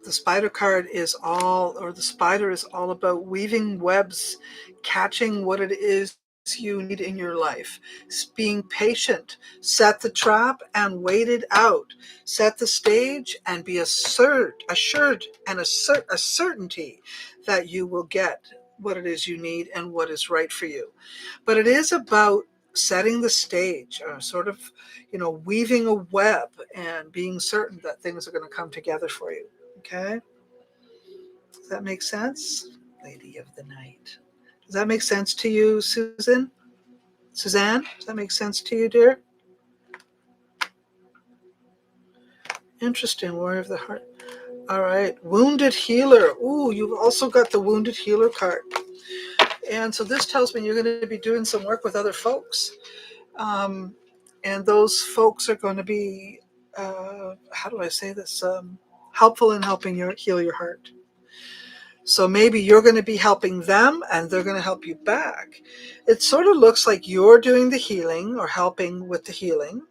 The Spider card is the spider is all about weaving webs, catching what it is you need in your life. Being patient, set the trap and wait it out. Set the stage and be assured and a certainty that you will get what it is you need and what is right for you. But it is about setting the stage, sort of, weaving a web and being certain that things are going to come together for you. Okay? Does that make sense? Lady of the Night. Does that make sense to you, Susan? Suzanne, does that make sense to you, dear? Interesting, Warrior of the Heart. All right, Wounded Healer. Ooh, you've also got the Wounded Healer card. And so this tells me you're going to be doing some work with other folks. Um, and those folks are going to be, how do I say this, helpful in helping you heal your heart. So maybe you're going to be helping them and they're going to help you back. It sort of looks like you're doing the healing or helping with the healing.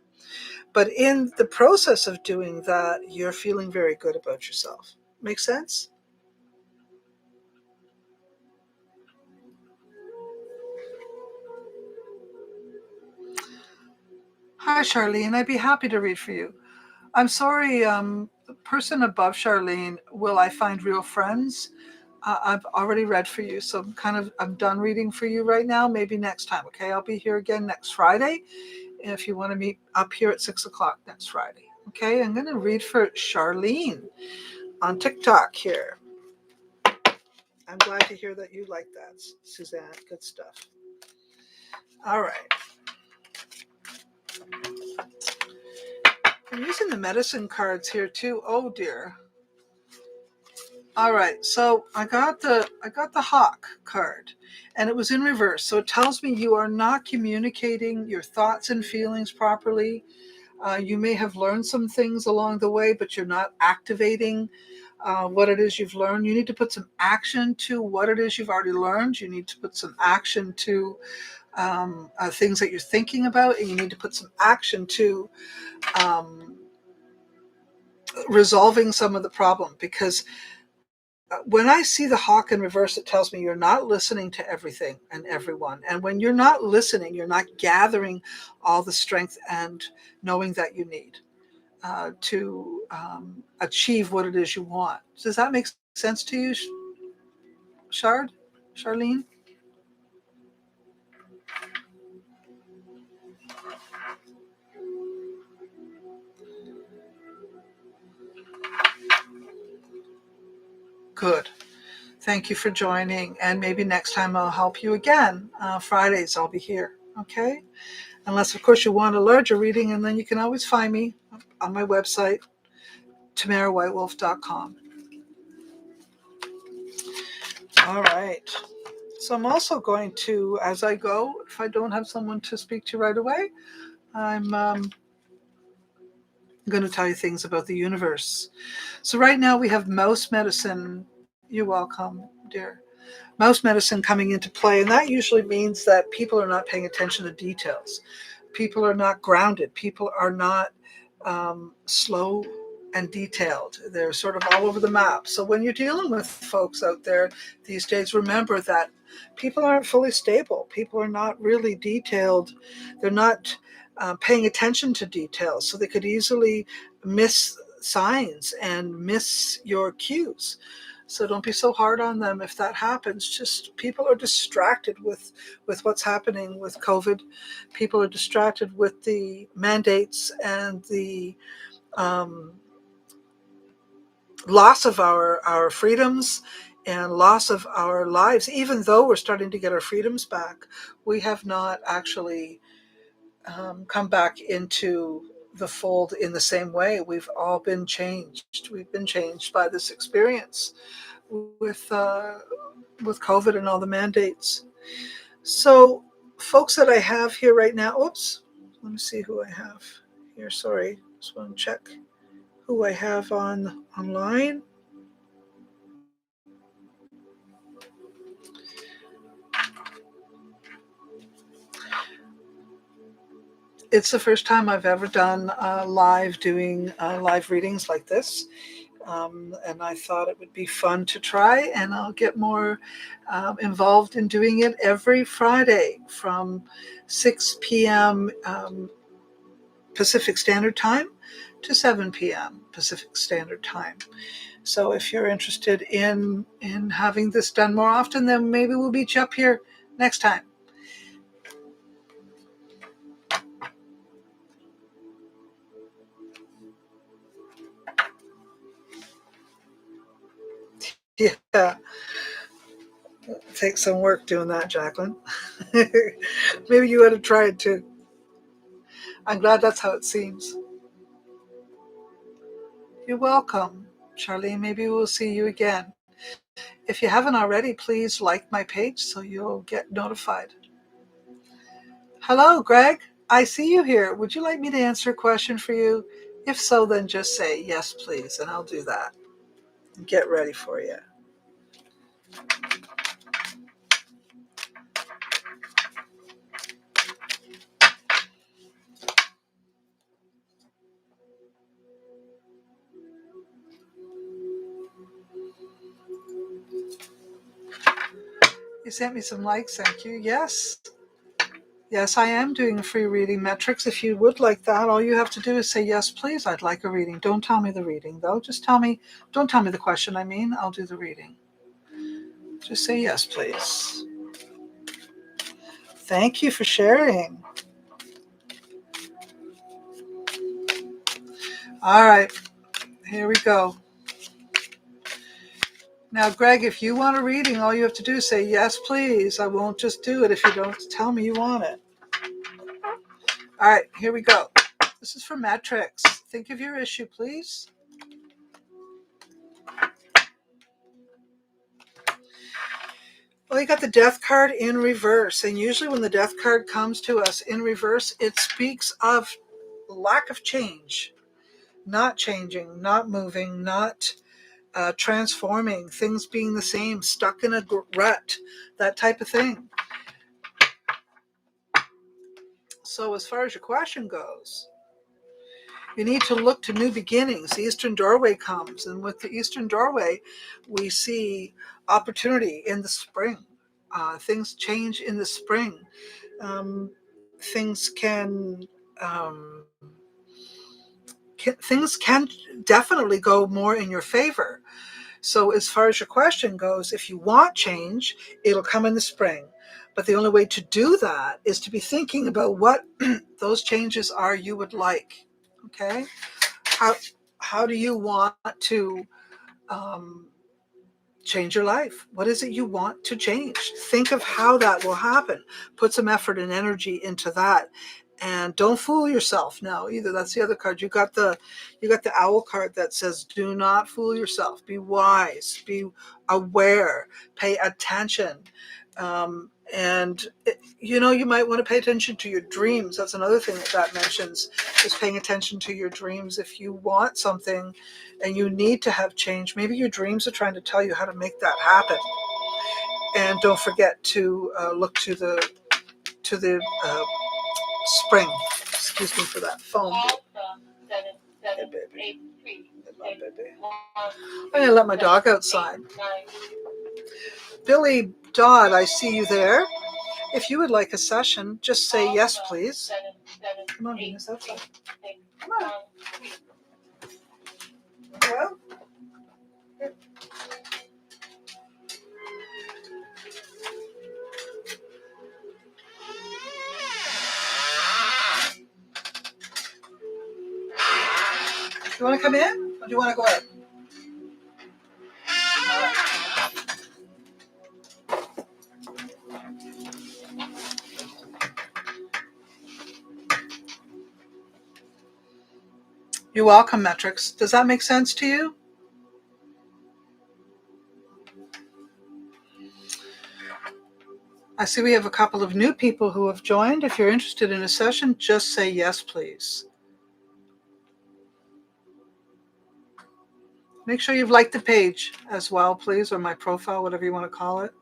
But in the process of doing that, you're feeling very good about yourself. Make sense? Hi, Charlene. I'd be happy to read for you. I'm sorry, the person above Charlene, will I find real friends? I've already read for you, so I'm done reading for you right now. Maybe next time, okay? I'll be here again next Friday. If you want to meet up here at 6 o'clock next Friday, okay? I'm going to read for Charlene on TikTok here. I'm glad to hear that you like that, Suzanne. Good stuff. All right. I'm using the medicine cards here too. Oh dear. All right, so I got the Hawk card, and it was in reverse. So it tells me you are not communicating your thoughts and feelings properly. You may have learned some things along the way, but you're not activating what it is you've learned. You need to put some action to what it is you've already learned. You need to put some action to things that you're thinking about, and you need to put some action to resolving some of the problem, because when I see the Hawk in reverse, it tells me you're not listening to everything and everyone. And when you're not listening, you're not gathering all the strength and knowing that you need to achieve what it is you want. Does that make sense to you, Charlene? Good. Thank you for joining. And maybe next time I'll help you again. Fridays I'll be here. Okay? Unless, of course, you want a larger reading, and then you can always find me on my website, TamareWhite-Wolf.com. All right. So I'm also going to, as I go, if I don't have someone to speak to right away, I'm going to tell you things about the universe. So right now we have mouse medicine. You're welcome, dear. Mouse medicine coming into play, and that usually means that people are not paying attention to details. People are not grounded. People are not slow and detailed. They're sort of all over the map. So when you're dealing with folks out there these days, remember that people aren't fully stable. People are not really detailed. They're not paying attention to details. So they could easily miss signs and miss your cues. So don't be so hard on them if that happens. Just people are distracted with what's happening with COVID. People are distracted with the mandates and the loss of our freedoms and loss of our lives. Even though we're starting to get our freedoms back, we have not actually come back into the fold in the same way. We've all been changed. We've been changed by this experience with COVID and all the mandates. So, folks that I have here right now. Oops, let me see who I have here. Sorry, just want to check who I have online. It's the first time I've ever done doing live readings like this. And I thought it would be fun to try, and I'll get more involved in doing it every Friday from 6 p.m. Pacific Standard Time to 7 p.m. Pacific Standard Time. So if you're interested in having this done more often, then maybe we'll meet you up here next time. Yeah, it takes some work doing that, Jacqueline. Maybe you ought to try it too. I'm glad that's how it seems. You're welcome, Charlene. Maybe we'll see you again. If you haven't already, please like my page so you'll get notified. Hello, Greg. I see you here. Would you like me to answer a question for you? If so, then just say yes, please, and I'll do that. Get ready for you. You sent me some likes, thank you. Yes. Yes, I am doing a free reading metrics. If you would like that, all you have to do is say yes, please. I'd like a reading. Don't tell me the reading, though. Just don't tell me the question. I'll do the reading. Just say yes, please. Thank you for sharing. All right, here we go. Now, Greg, if you want a reading, all you have to do is say yes, please. I won't just do it if you don't tell me you want it. All right, here we go. This is for metrics. Think of your issue, please. Well, you got the death card in reverse. And usually when the death card comes to us in reverse, it speaks of lack of change, not changing, not moving, not transforming, things being the same, stuck in a rut, that type of thing. So as far as your question goes, you need to look to new beginnings. The Eastern Doorway comes, and with the Eastern Doorway, we see opportunity in the spring. Things change in the spring. Things things can definitely go more in your favor. So as far as your question goes, if you want change, it'll come in the spring. But the only way to do that is to be thinking about what those changes are you would like. Okay? How do you want to change your life? What is it you want to change? Think of how that will happen. Put some effort and energy into that. And don't fool yourself now either. That's the other card. You got the owl card that says do not fool yourself. Be wise, be aware, pay attention. And you might want to pay attention to your dreams. That's another thing that mentions, is paying attention to your dreams. If you want something and you need to have change, maybe your dreams are trying to tell you how to make that happen. And don't forget to look to the spring. Excuse me for that phone. Hey, baby. Hey, baby. I'm going to let my dog outside. Billy Dodd, I see you there. If you would like a session, just say yes, please. Come on, Venus, outside. Come on. Well, do you want to come in or do you want to go out? You're welcome, Metrics. Does that make sense to you? I see we have a couple of new people who have joined. If you're interested in a session, just say yes, please. Make sure you've liked the page as well, please, or my profile, whatever you want to call it.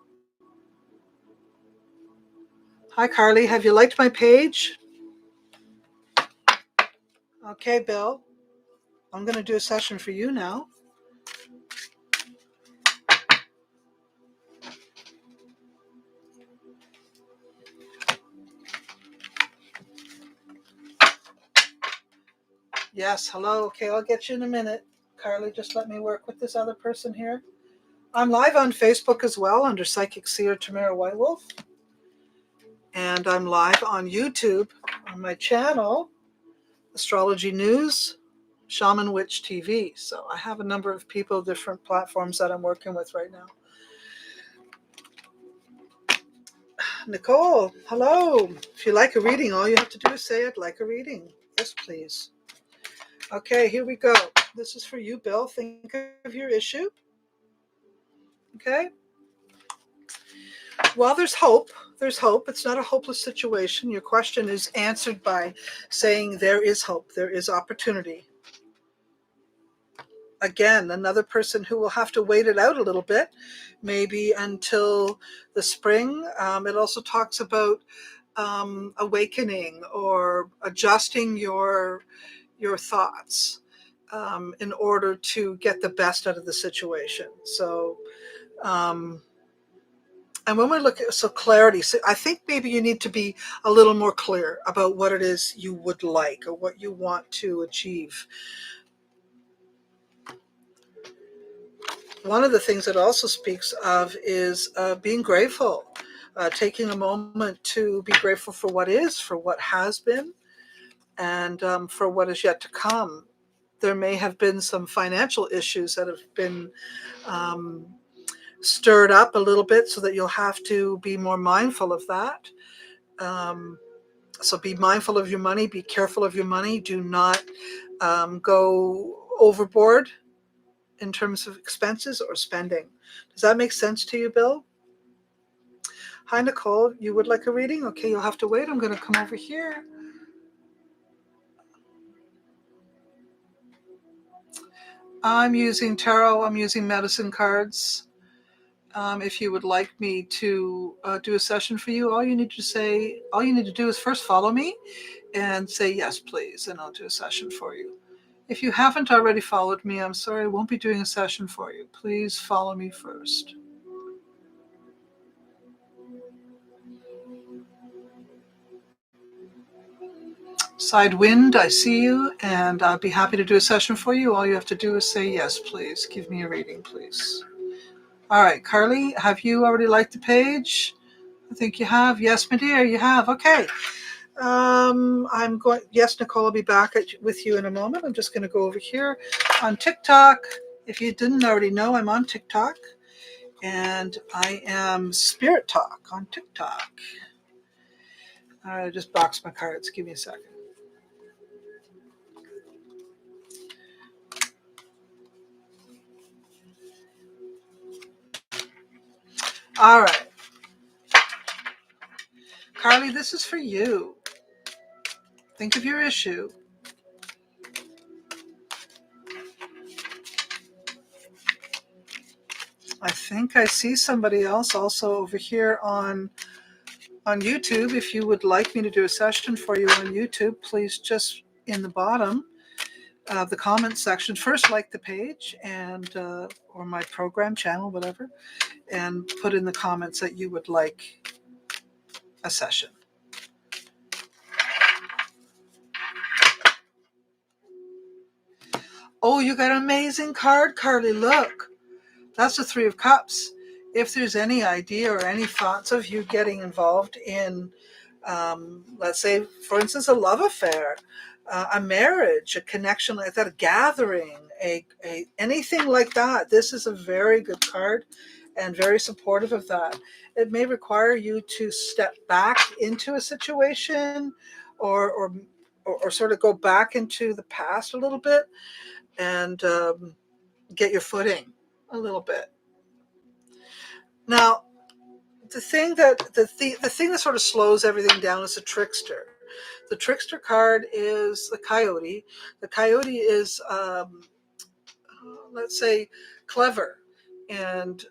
Hi, Carly. Have you liked my page? Okay, Bill. I'm going to do a session for you now. Yes, hello. Okay, I'll get you in a minute. Carly, just let me work with this other person here. I'm live on Facebook as well under Psychic Seer Tamare White-Wolf. And I'm live on YouTube on my channel, Astrology News, Shaman Witch TV. So I have a number of people, different platforms that I'm working with right now. Nicole, hello. If you like a reading, all you have to do is say, I'd like a reading. Yes, please. Okay, here we go. This is for you, Bill. Think of your issue. Okay. Well, there's hope. There's hope. It's not a hopeless situation. Your question is answered by saying there is hope. There is opportunity. Again, another person who will have to wait it out a little bit, maybe until the spring. It also talks about awakening or adjusting your thoughts in order to get the best out of the situation. So, and when we look at clarity, so I think maybe you need to be a little more clear about what it is you would like or what you want to achieve. One of the things it also speaks of is being grateful, taking a moment to be grateful for what is, for what has been, and for what is yet to come. There may have been some financial issues that have been stirred up a little bit, so that you'll have to be more mindful of that. So be mindful of your money, be careful of your money. Do not go overboard in terms of expenses or spending. Does that make sense to you, Bill? Hi, Nicole. You would like a reading? Okay, you'll have to wait. I'm going to come over here. I'm using tarot. I'm using medicine cards. If you would like me to do a session for you, all you need to do is first follow me and say yes, please, and I'll do a session for you. If you haven't already followed me, I'm sorry, I won't be doing a session for you. Please follow me first. Side wind, I see you, and I'll be happy to do a session for you. All you have to do is say yes, please. Give me a reading, please. All right, Carly, have you already liked the page? I think you have. Yes, my dear, you have. Okay. I'm going. Yes, Nicole, I'll be back with you in a moment. I'm just going to go over here on TikTok. If you didn't already know, I'm on TikTok, and I am Spirit Talk on TikTok. All right, I just boxed my cards. Give me a second. All right, Carly, this is for you. Think of your issue. I think I see somebody else also over here on YouTube. If you would like me to do a session for you on YouTube, please just in the bottom of the comments section, first like the page and or my program channel, whatever, and put in the comments that you would like a session. Oh, you got an amazing card, Carly. Look. That's the Three of Cups. If there's any idea or any thoughts of you getting involved in, let's say, for instance, a love affair, a marriage, a connection like that, a gathering, anything like that, this is a very good card and very supportive of that. It may require you to step back into a situation or sort of go back into the past a little bit and get your footing a little bit. Now, the thing that sort of slows everything down is the trickster. The trickster card is the coyote. The coyote is, let's say, clever and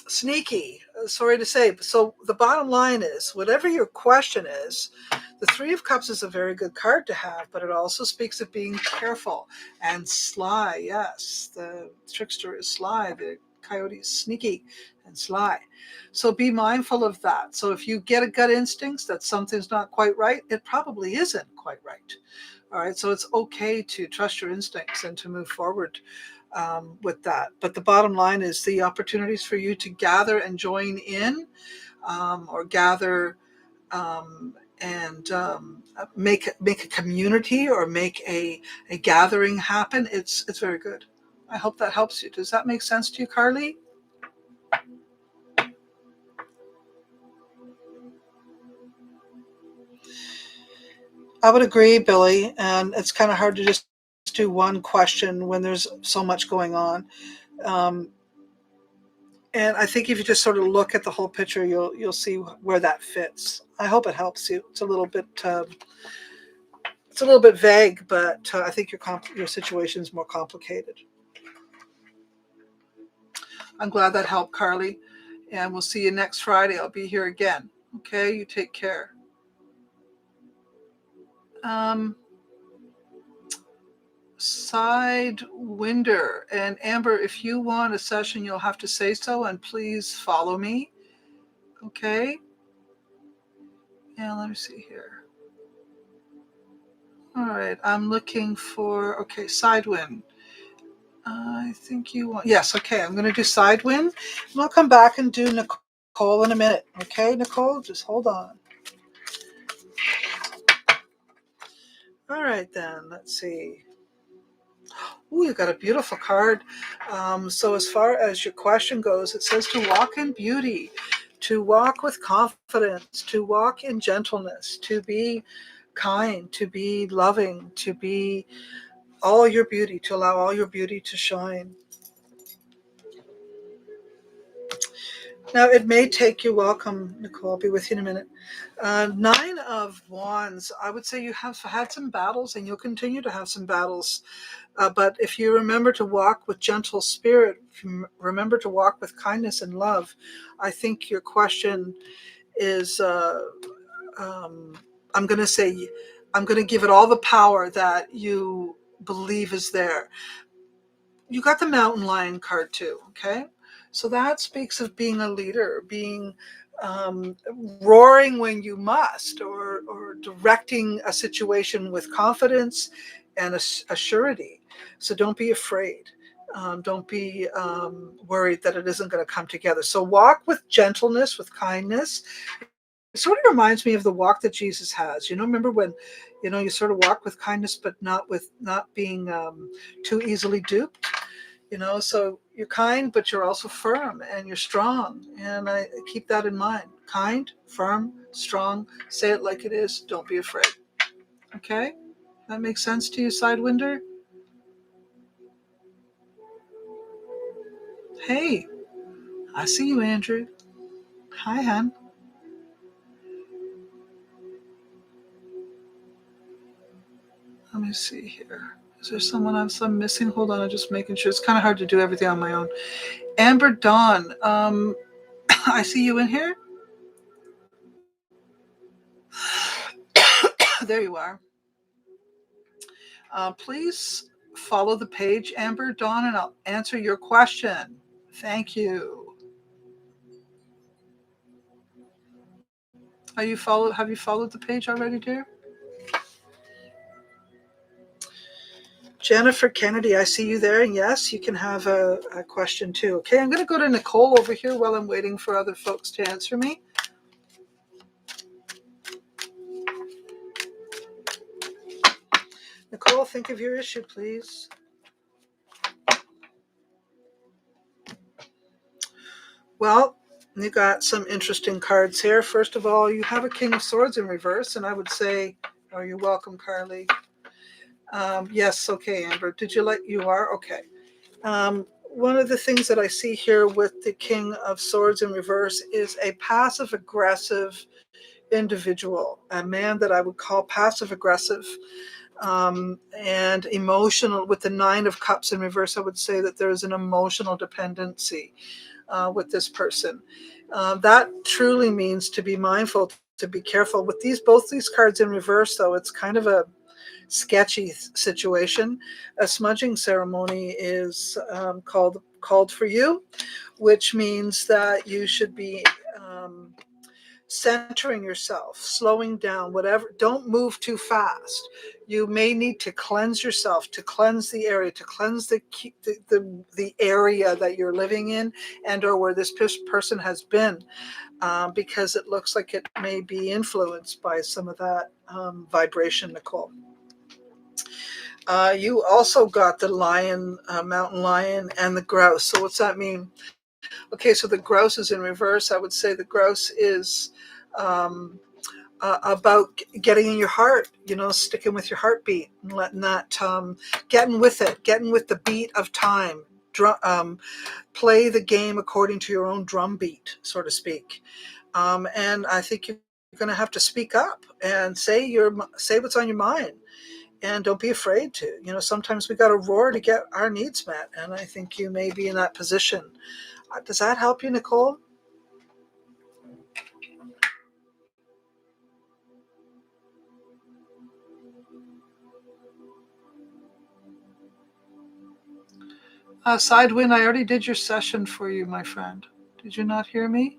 sneaky. Sorry to say. So the bottom line is, whatever your question is, the Three of Cups is a very good card to have, but it also speaks of being careful and sly. Yes, the trickster is sly. The coyotes, sneaky and sly. So be mindful of that. So if you get a gut instinct that something's not quite right, it probably isn't quite right. All right, so it's okay to trust your instincts and to move forward with that. But the bottom line is the opportunities for you to gather and join in, or gather and make a community, or make a gathering happen. It's very good. I hope that helps you. Does that make sense to you, Carly? I would agree, Billy. And it's kind of hard to just do one question when there's so much going on. Um, and I think if you just sort of look at the whole picture, you'll see where that fits. I hope it helps you. It's a little bit vague, but I think your situation is more complicated. I'm glad that helped, Carly. And we'll see you next Friday. I'll be here again. Okay, you take care. Um, Sidewinder and Amber, if you want a session, you'll have to say so, and please follow me. Okay. And let me see here. All right, I'm looking for, okay, Sidewind. I think you want, yes, okay, I'm going to do Sidewind. And I'll come back and do Nicole in a minute. Okay, Nicole, just hold on. All right, then, let's see. Oh, you got a beautiful card. So as far as your question goes, it says to walk in beauty, to walk with confidence, to walk in gentleness, to be kind, to be loving, to be all your beauty, to allow all your beauty to shine. Now, it may take you, welcome, Nicole, I'll be with you in a minute. 9 of Wands, I would say you have had some battles, and you'll continue to have some battles. But if you remember to walk with gentle spirit, if you remember to walk with kindness and love, I think your question is, I'm going to say, I'm going to give it all the power that you believe is there. You got the mountain lion card too, okay? So that speaks of being a leader, being roaring when you must, or directing a situation with confidence and a surety. So don't be afraid. Don't be worried that it isn't going to come together. So walk with gentleness, with kindness. It sort of reminds me of the walk that Jesus has. Remember when, you sort of walk with kindness, but not being too easily duped. So you're kind, but you're also firm, and you're strong. And I keep that in mind. Kind, firm, strong. Say it like it is. Don't be afraid. Okay? That makes sense to you, Sidewinder? Hey, I see you, Andrew. Hi, hon. Let me see here. Is there someone else I'm missing? Hold on, I'm just making sure. It's kind of hard to do everything on my own. Amber Dawn, I see you in here. There you are. Please follow the page, Amber Dawn, and I'll answer your question. Thank you. Have you followed the page already, dear? Jennifer Kennedy, I see you there. And yes, you can have a question too. Okay, I'm going to go to Nicole over here while I'm waiting for other folks to answer me. Nicole, think of your issue, please. Well, you got some interesting cards here. First of all, you have a King of Swords in reverse, and I would say, oh, you're welcome, Carly. Yes, okay, Amber. You are? Okay. One of the things that I see here with the King of Swords in reverse is a passive-aggressive individual, a man that I would call passive-aggressive, and emotional. With the 9 of Cups in reverse, I would say that there is an emotional dependency with this person. That truly means to be mindful, to be careful. With both these cards in reverse, though, it's kind of a sketchy situation. A smudging ceremony is called called for you, which means that you should be centering yourself, slowing down, whatever. Don't move too fast. You may need to cleanse yourself, to cleanse the area, to cleanse the area that you're living in, and or where this person has been, because it looks like it may be influenced by some of that vibration, Nicole. You also got the lion, mountain lion, and the grouse. So what's that mean? Okay, so the grouse is in reverse. I would say the grouse is um, about getting in your heart, sticking with your heartbeat and letting that, getting with it, getting with the beat of time. Play the game according to your own drum beat, so to speak. And I think you're going to have to speak up and say what's on your mind. And don't be afraid to. Sometimes we got to roar to get our needs met. And I think you may be in that position. Does that help you, Nicole? Sidewind, I already did your session for you, my friend. Did you not hear me?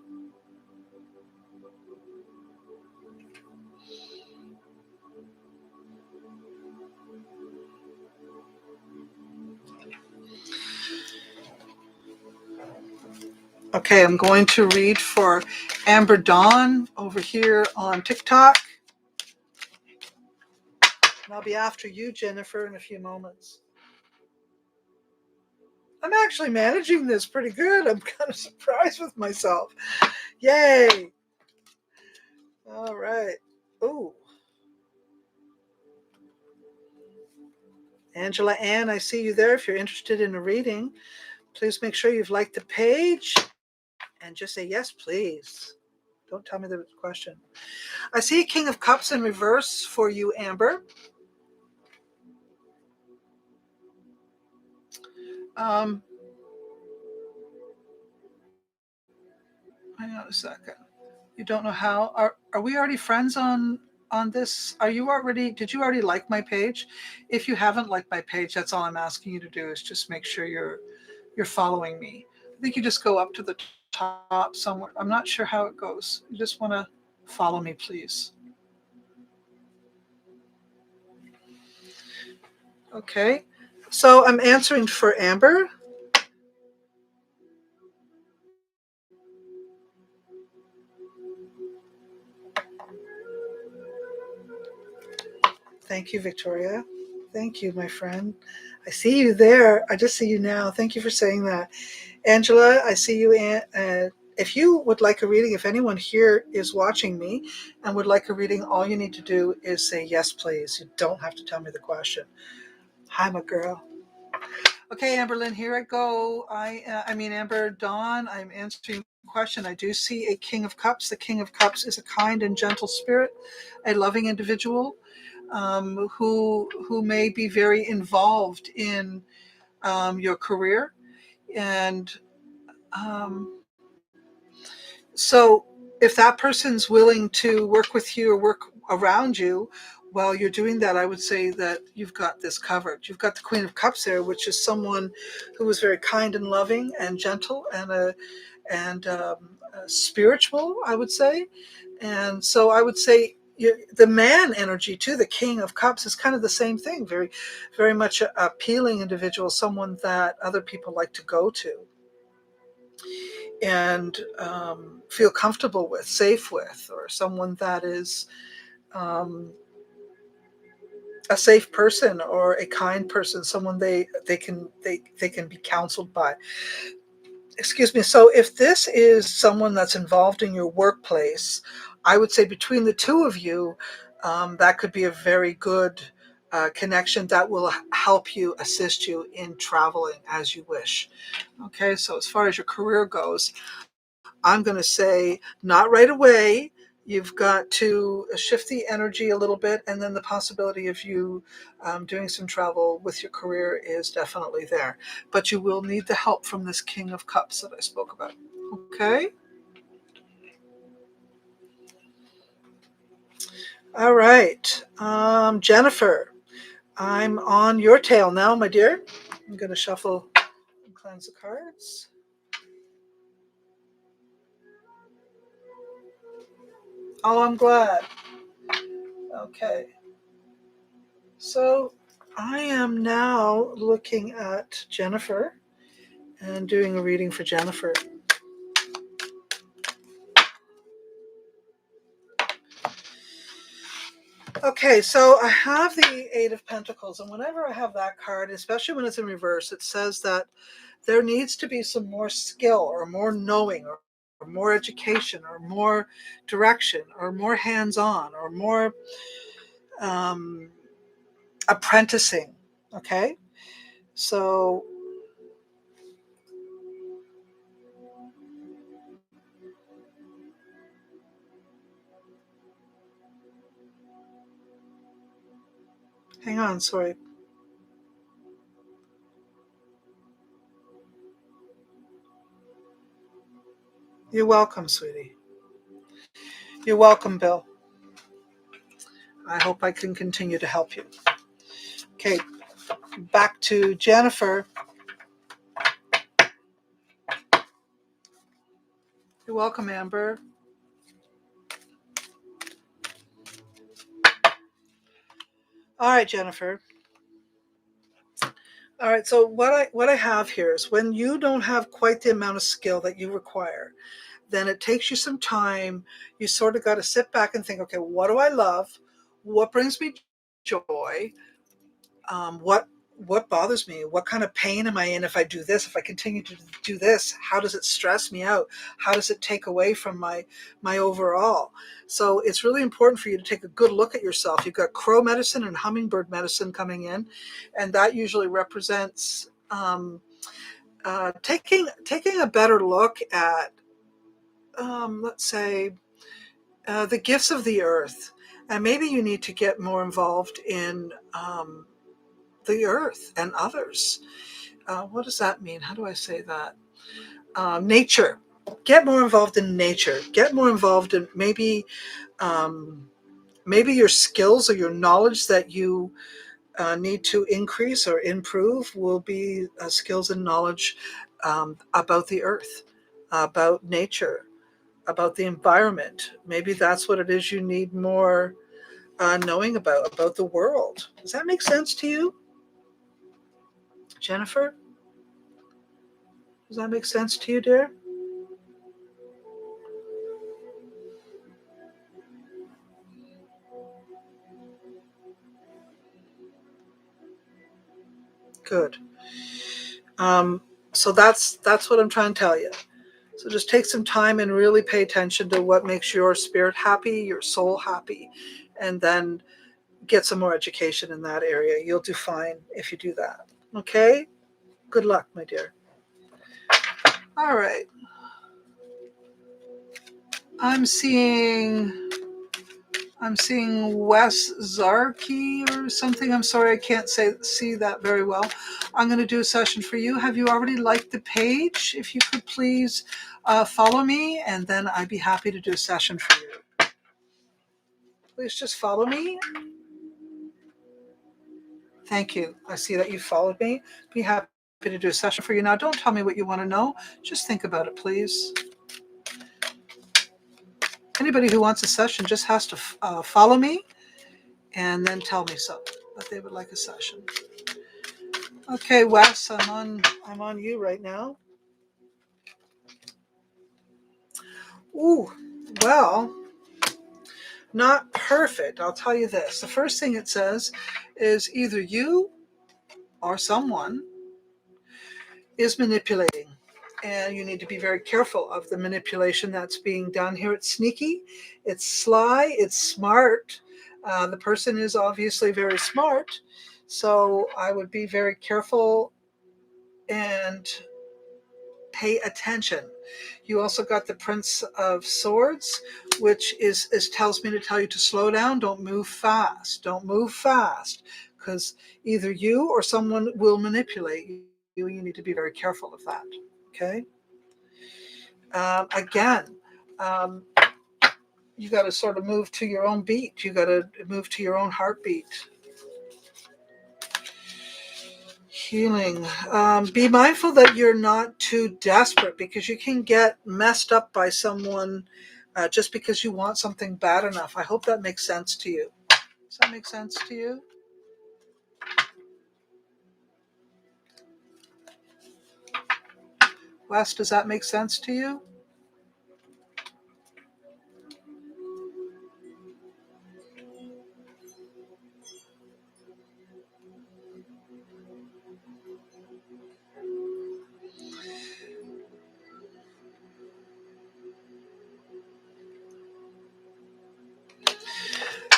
Okay, I'm going to read for Amber Dawn over here on TikTok. And I'll be after you, Jennifer, in a few moments. I'm actually managing this pretty good. I'm kind of surprised with myself. Yay! All right. Ooh. Angela Ann, I see you there. If you're interested in a reading, please make sure you've liked the page and just say yes, please. Don't tell me the question. I see a King of Cups in reverse for you, Amber. Hang on a second. You don't know how. Are we already friends on this? Did you already like my page? If you haven't liked my page, that's all I'm asking you to do is just make sure you're following me. I think you just go up to the top somewhere. I'm not sure how it goes. You just want to follow me, please. Okay. So I'm answering for Amber. Thank you, Victoria. Thank you, my friend. I see you there. I just see you now. Thank you for saying that. Angela, I see you. If you would like a reading, if anyone here is watching me and would like a reading, all you need to do is say yes, please. You don't have to tell me the question. Hi, my girl. Okay, Amberlynn, here I go. Amber Dawn, I'm answering the question. I do see a King of Cups. The King of Cups is a kind and gentle spirit, a loving individual who may be very involved in your career. And so if that person's willing to work with you or work around you while you're doing that, I would say that you've got this covered. You've got the Queen of Cups there, which is someone who is very kind and loving and gentle and spiritual, I would say. And so I would say the man energy too, the King of Cups, is kind of the same thing. Very, very much a appealing individual, someone that other people like to go to and feel comfortable with, safe with, or someone that is um, a safe person or a kind person, someone they can be counseled by. Excuse me. So if this is someone that's involved in your workplace, I would say between the two of you, that could be a very good connection that will help you, assist you in traveling as you wish. Okay, so as far as your career goes, I'm going to say not right away. You've got to shift the energy a little bit, and then the possibility of you doing some travel with your career is definitely there. But you will need the help from this King of Cups that I spoke about. Okay? All right. Jennifer, I'm on your tail now, my dear. I'm going to shuffle kinds of cards. Oh, I'm glad. Okay. So I am now looking at Jennifer and doing a reading for Jennifer. Okay, so I have the Eight of Pentacles, and whenever I have that card, especially when it's in reverse, it says that there needs to be some more skill or more knowing or more education or more direction or more hands-on or more apprenticing. Okay, so hang on, sorry. You're welcome, sweetie. You're welcome, Bill. I hope I can continue to help you. Okay, back to Jennifer. You're welcome, Amber. All right, Jennifer. All right, so what I have here is when you don't have quite the amount of skill that you require, then it takes you some time. You sort of got to sit back and think, okay, what do I love? What brings me joy? What bothers me? What kind of pain am I in if I do this? If I continue to do this, how does it stress me out? How does it take away from my overall? So it's really important for you to take a good look at yourself. You've got crow medicine and hummingbird medicine coming in, and that usually represents taking a better look at, let's say, the gifts of the earth, and maybe you need to get more involved in the earth and others. What does that mean? How do I say that? Nature. Get more involved in nature. Get more involved in um, maybe your skills or your knowledge that you need to increase or improve will be skills and knowledge about the earth, about nature, about the environment. Maybe that's what it is you need more knowing about the world. Does that make sense to you, Jennifer? Does that make sense to you, dear? Good. Um, so that's what I'm trying to tell you. So just take some time and really pay attention to what makes your spirit happy, your soul happy, and then get some more education in that area. You'll do fine if you do that. Okay? Good luck, my dear. All right. I'm seeing Wes Zarky or something. I'm sorry, I can't see that very well. I'm going to do a session for you. Have you already liked the page? If you could please follow me, and then I'd be happy to do a session for you. Please just follow me. Thank you. I see that you followed me. Be happy to do a session for you. Now, don't tell me what you want to know. Just think about it, please. Anybody who wants a session just has to follow me and then tell me so, that they would like a session. Okay, Wes, I'm on you right now. Ooh, well, not perfect. I'll tell you this. The first thing it says is either you or someone is manipulating. And you need to be very careful of the manipulation that's being done here. It's sneaky, it's sly, it's smart. The person is obviously very smart. So I would be very careful and pay attention. You also got the Prince of Swords, which is tells me to tell you to slow down. Don't move fast. Don't move fast, because either you or someone will manipulate you. You need to be very careful of that. Okay. Again, um, you got to sort of move to your own beat. You got to move to your own heartbeat. Healing. Be mindful that you're not too desperate, because you can get messed up by someone just because you want something bad enough. I hope that makes sense to you. Does that make sense to you? Wes, does that make sense to you?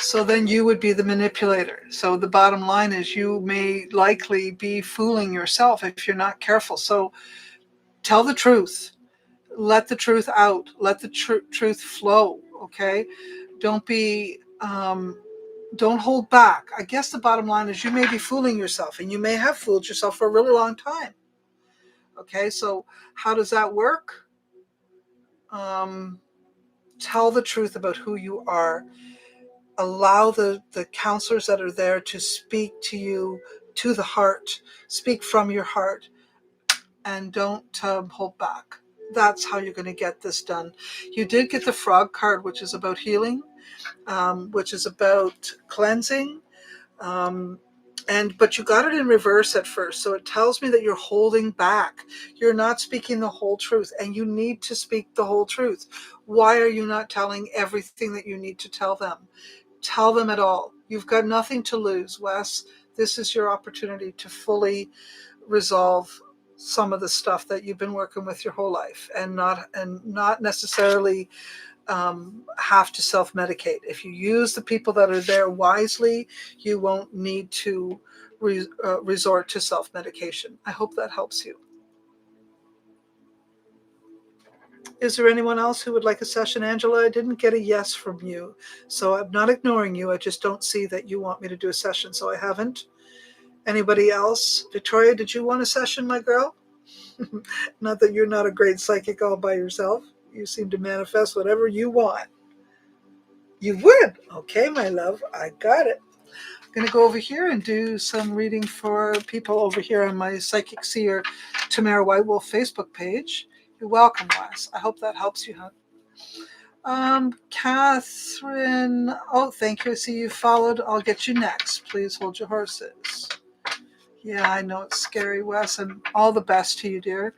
So then you would be the manipulator. So the bottom line is you may likely be fooling yourself if you're not careful. So tell the truth. Let the truth out. Let the truth flow. Okay. Don't be, don't hold back. I guess the bottom line is you may be fooling yourself, and you may have fooled yourself for a really long time. Okay. So how does that work? Um, Tell the truth about who you are. Allow the counselors that are there to speak to you, to the heart, speak from your heart, and don't hold back. That's how you're going to get this done. You did get the frog card, which is about healing, which is about cleansing. Um, but you got it in reverse at first, so it tells me that you're holding back. You're not speaking the whole truth, and you need to speak the whole truth. Why are you not telling everything that you need to tell them? Tell them it all. You've got nothing to lose, Wes. This is your opportunity to fully resolve some of the stuff that you've been working with your whole life, and not necessarily have to self-medicate. If you use the people that are there wisely, you won't need to resort to self-medication. I hope that helps you. Is there anyone else who would like a session, Angela? I didn't get a yes from you, so I'm not ignoring you. I just don't see that you want me to do a session, so I haven't. Anybody else? Victoria, did you want a session, my girl? Not that you're not a great psychic all by yourself. You seem to manifest whatever you want. You would. Okay, my love, I got it. I'm going to go over here and do some reading for people over here on my Psychic Seer Tamare White-Wolf Facebook page. You're welcome, Wes. I hope that helps you, hon. Catherine. Oh, thank you. I see you followed. I'll get you next. Please hold your horses. Yeah, I know it's scary, Wes, and all the best to you, dear.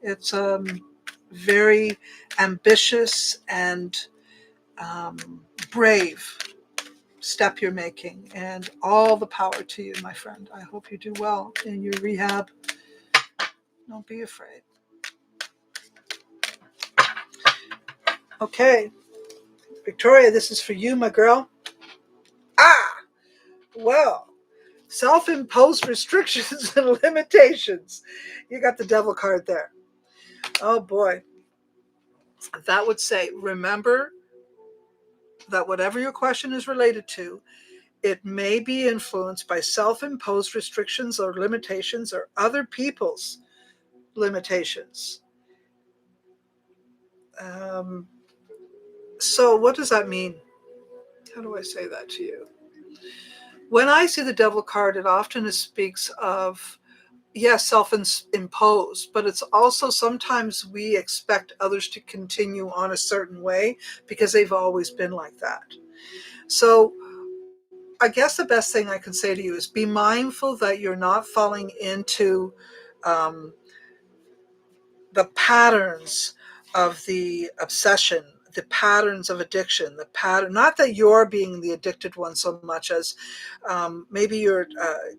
It's very ambitious and brave step you're making, and all the power to you, my friend. I hope you do well in your rehab. Don't be afraid. Okay, Victoria, this is for you, my girl. Well, self-imposed restrictions and limitations. You got the devil card there. Oh boy. That would say, remember that whatever your question is related to, it may be influenced by self-imposed restrictions or limitations or other people's limitations. So what does that mean? How do I say that to you? When I see the devil card, it often speaks of, yes, self-imposed, but it's also sometimes we expect others to continue on a certain way because they've always been like that. So I guess the best thing I can say to you is be mindful that you're not falling into um, the patterns of the obsession, the patterns of addiction, the pattern, not that you're being the addicted one so much as maybe you're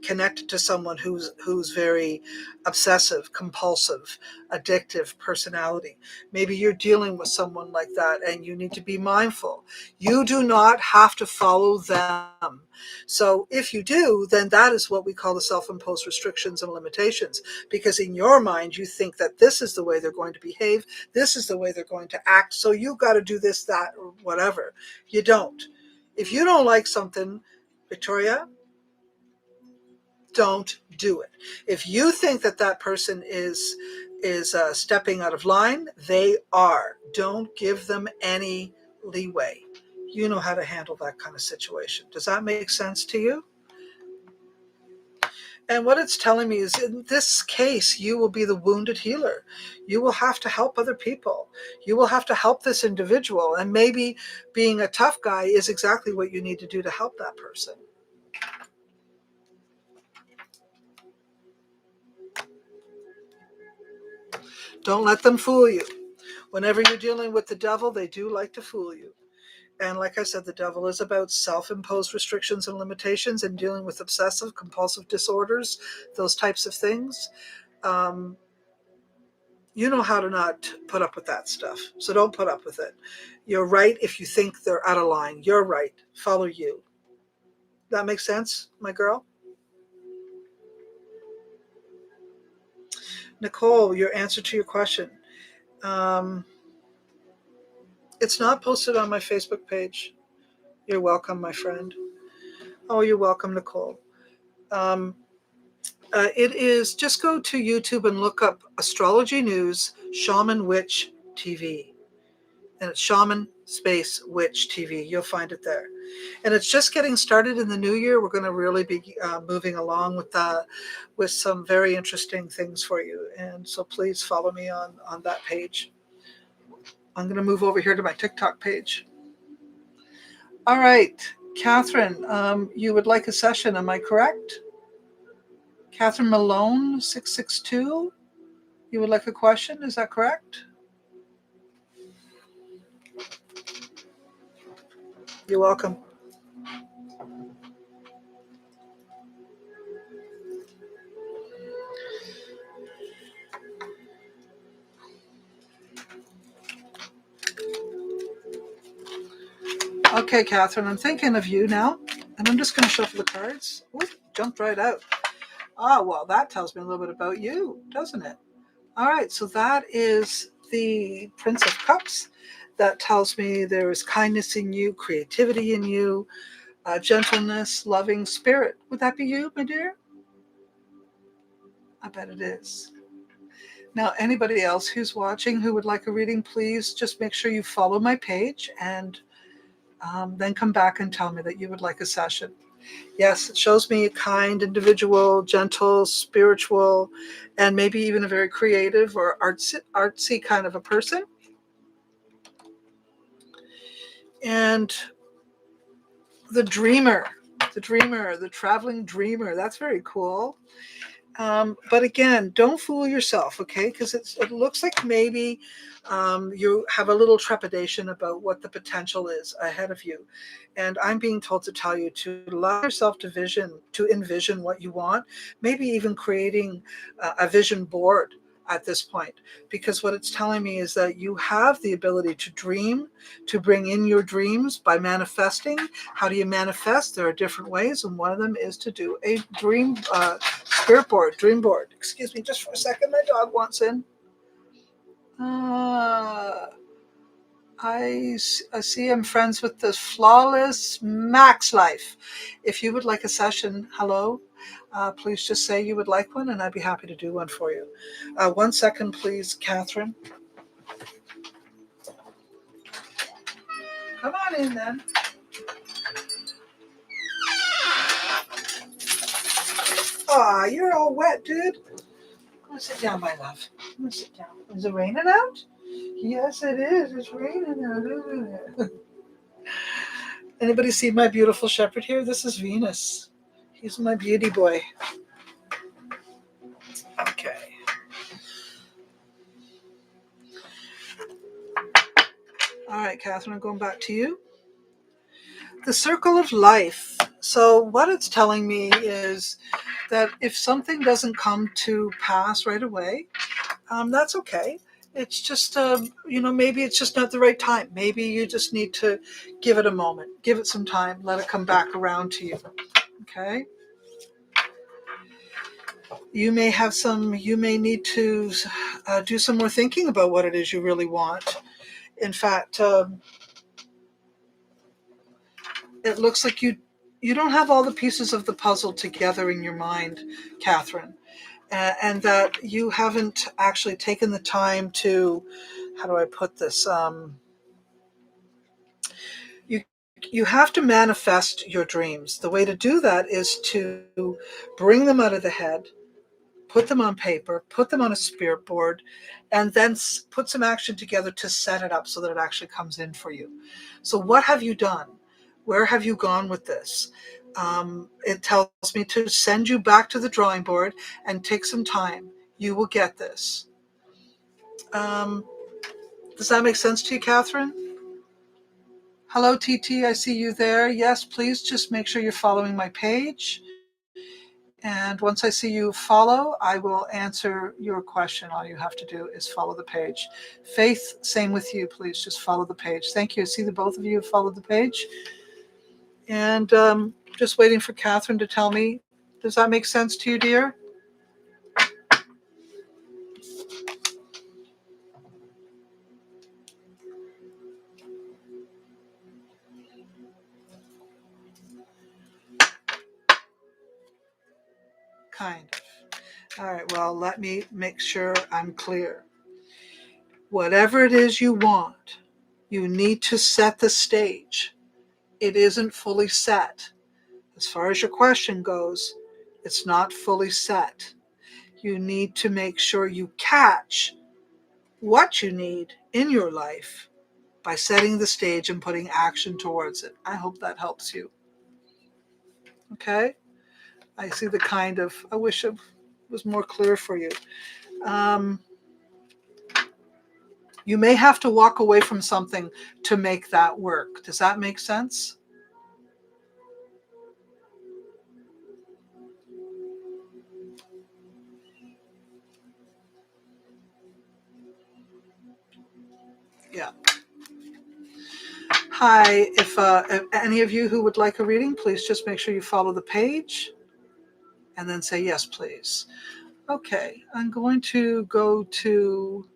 connected to someone who's very obsessive, compulsive, addictive personality. Maybe you're dealing with someone like that, and you need to be mindful. You do not have to follow them. So if you do, then that is what we call the self-imposed restrictions and limitations, because in your mind you think that this is the way they're going to behave, this is the way they're going to act, so you got to do this, that, or whatever. You don't. If you don't like something, Victoria, don't do it. If you think that that person is stepping out of line, they are. Don't give them any leeway. You know how to handle that kind of situation. Does that make sense to you? And what it's telling me is in this case, you will be the wounded healer. You will have to help other people. You will have to help this individual. And maybe being a tough guy is exactly what you need to do to help that person. Don't let them fool you. Whenever you're dealing with the devil, they do like to fool you. And like I said, the devil is about self-imposed restrictions and limitations and dealing with obsessive compulsive disorders, those types of things. Um, you know how to not put up with that stuff. So don't put up with it. You're right if you think they're out of line. You're right. Follow you. That makes sense, my girl? Nicole, your answer to your question. Um, it's not posted on my Facebook page. You're welcome, my friend. Oh, you're welcome, Nicole. Um, it is, just go to YouTube and look up Astrology News Shaman Witch TV. And it's Shaman Space Witch TV. You'll find it there. And it's just getting started in the new year. We're going to really be moving along with some very interesting things for you. And so please follow me on that page. I'm going to move over here to my TikTok page. All right, Catherine, you would like a session, am I correct? Catherine Malone, 662. You would like a question, is that correct? You're welcome. Okay, Catherine, I'm thinking of you now, and I'm just going to shuffle the cards. Ooh, jumped right out. Ah, well, that tells me a little bit about you, doesn't it? All right, so that is the Prince of Cups. That tells me there is kindness in you, creativity in you, gentleness, loving spirit. Would that be you, my dear? I bet it is. Now, anybody else who's watching who would like a reading, please just make sure you follow my page and then come back and tell me that you would like a session. Yes, it shows me a kind individual, gentle, spiritual, and maybe even a very creative or artsy kind of a person. And the traveling dreamer, that's very cool. But again, don't fool yourself, okay? Because it looks like maybe you have a little trepidation about what the potential is ahead of you. And I'm being told to tell you to allow yourself to envision what you want, maybe even creating a vision board at this point. Because what it's telling me is that you have the ability to dream, to bring in your dreams by manifesting. How do you manifest? There are different ways, and one of them is to do a dream board. Excuse me just for a second. My dog wants in. I see I'm friends with the Flawless Max Life. If you would like a session, hello, please just say you would like one, and I'd be happy to do one for you. 1 second, please, Catherine. Come on in, then. Aw, you're all wet, dude. I'm gonna sit down, my love. I'm gonna sit down. Is it raining out? Yes, it is. It's raining out, isn't it? Anybody see my beautiful shepherd here? This is Venus. He's my beauty boy. Okay. All right, Catherine, I'm going back to you. The circle of life. So what it's telling me is that if something doesn't come to pass right away, that's okay. It's just, maybe it's just not the right time. Maybe you just need to give it a moment, give it some time, let it come back around to you. Okay. You may need to do some more thinking about what it is you really want. In fact, it looks like you don't have all the pieces of the puzzle together in your mind, Catherine, and that you haven't actually taken the time to, how do I put this? You you have to manifest your dreams. The way to do that is to bring them out of the head, put them on paper, put them on a spirit board, and then put some action together to set it up so that it actually comes in for you. So what have you done? Where have you gone with this? It tells me to send you back to the drawing board and take some time. You will get this. Does that make sense to you, Catherine? Hello, TT. I see you there. Yes, please just make sure you're following my page. And once I see you follow, I will answer your question. All you have to do is follow the page. Faith, same with you. Please just follow the page. Thank you. I see that both of you have followed the page. And just waiting for Catherine to tell me. Does that make sense to you, dear? Kind of. All right, well, let me make sure I'm clear. Whatever it is you want, you need to set the stage. It isn't fully set. As far as your question goes, it's not fully set. You need to make sure you catch what you need in your life by setting the stage and putting action towards it. I hope that helps you. Okay? I see the kind of, I wish it was more clear for you. You may have to walk away from something to make that work. Does that make sense? Yeah. Hi, if any of you who would like a reading, please just make sure you follow the page and then say yes, please. Okay, I'm going to go to,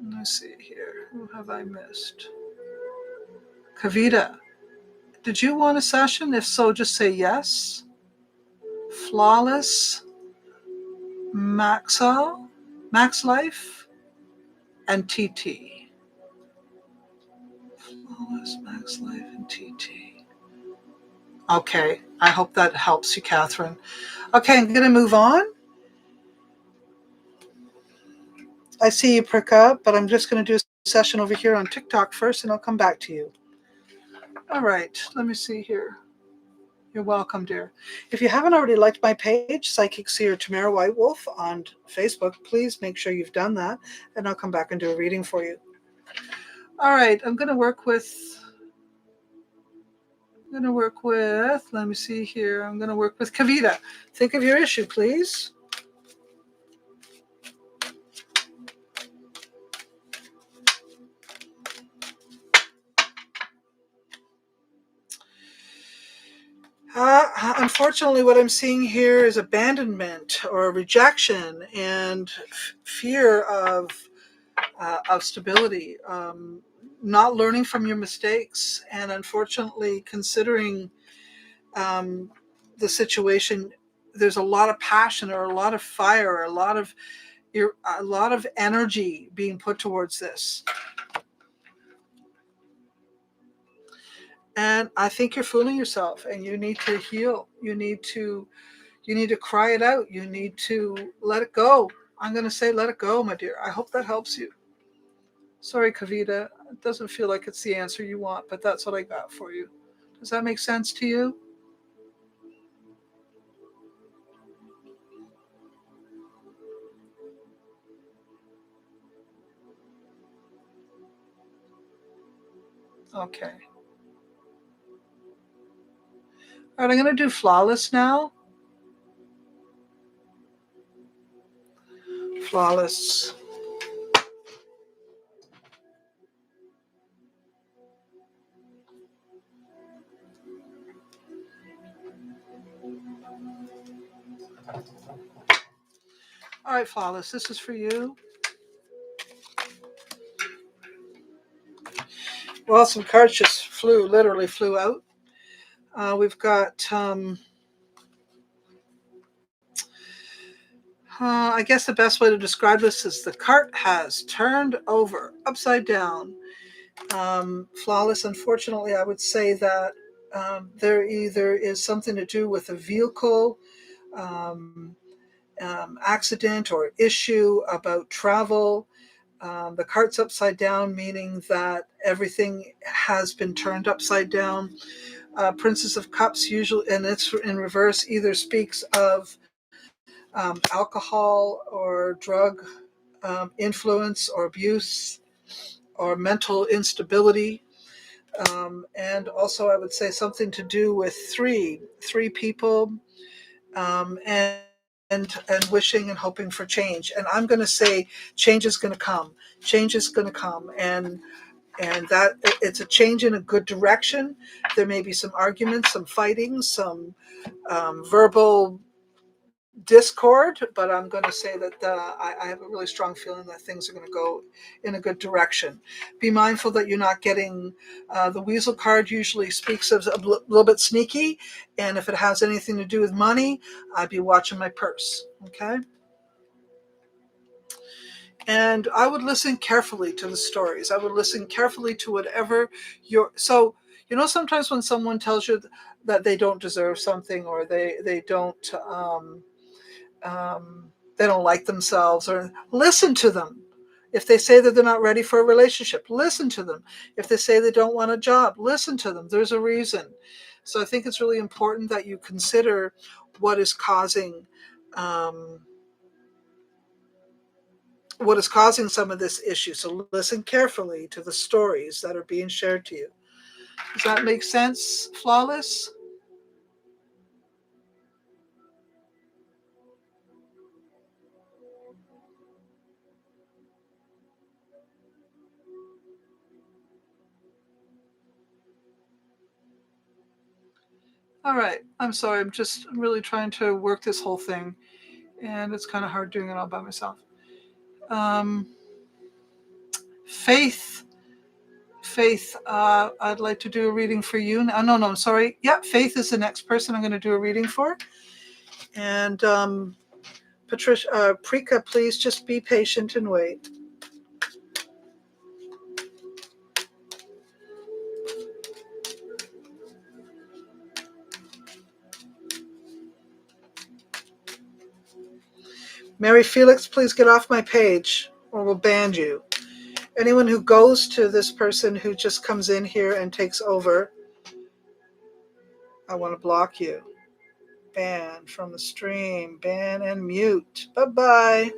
let's see here, who have I missed? Kavita, did you want a session? If so, just say yes. Flawless, Maxwell, Max Life, and TT. Flawless, Max Life, and TT. Okay, I hope that helps you, Catherine. Okay, I'm going to move on. I see you prick up, but I'm just going to do a session over here on TikTok first, and I'll come back to you. All right, let me see here. You're welcome, dear. If you haven't already liked my page, Psychic Seer Tamare White-Wolf on Facebook, please make sure you've done that, and I'll come back and do a reading for you. All right, I'm going to work with, let me see here, I'm going to work with Kavita. Think of your issue, please. Unfortunately, what I'm seeing here is abandonment or rejection and fear of stability, not learning from your mistakes, and unfortunately considering the situation. There's a lot of passion or a lot of fire, or a lot of energy being put towards this. And I think you're fooling yourself, and you need to heal. You need to cry it out. You need to let it go. I'm going to say let it go, my dear. I hope that helps you. Sorry, Kavita. It doesn't feel like it's the answer you want, but that's what I got for you. Does that make sense to you? Okay. All right, I'm going to do flawless now. Flawless. All right, flawless. This is for you. Well, some cards just literally flew out. We've got I guess the best way to describe this is the cart has turned over upside down. Flawless, unfortunately, I would say that there either is something to do with a vehicle um, accident or issue about travel. The cart's upside down, meaning that everything has been turned upside down. Princess of Cups usually, and it's in reverse, either speaks of alcohol or drug influence or abuse or mental instability. And also, I would say something to do with three people, and wishing and hoping for change. And I'm going to say change is going to come. Change is going to come, and that it's a change in a good direction. There may be some arguments, some fighting, some verbal discord, but I'm going to say that I have a really strong feeling that things are going to go in a good direction. Be mindful that you're not getting the weasel card usually speaks of a little bit sneaky, and if it has anything to do with money, I'd be watching my purse. Okay. And I would listen carefully to the stories. I would listen carefully to whatever so sometimes when someone tells you that they don't deserve something, or they don't like themselves, or listen to them. If they say that they're not ready for a relationship, listen to them. If they say they don't want a job, listen to them. There's a reason. So I think it's really important that you consider what is causing um, some of this issue. So listen carefully to the stories that are being shared to you. Does that make sense, Flawless? All right. I'm sorry. I'm really trying to work this whole thing, and it's kind of hard doing it all by myself. Um, Faith, Faith, I'd like to do a reading for you. No, I'm sorry. Yeah, Faith is the next person I'm going to do a reading for. And Patricia, Prika, please just be patient and wait. Mary Felix, please get off my page or we'll ban you. Anyone who goes to this person who just comes in here and takes over, I want to block you. Ban from the stream. Ban and mute. Bye-bye.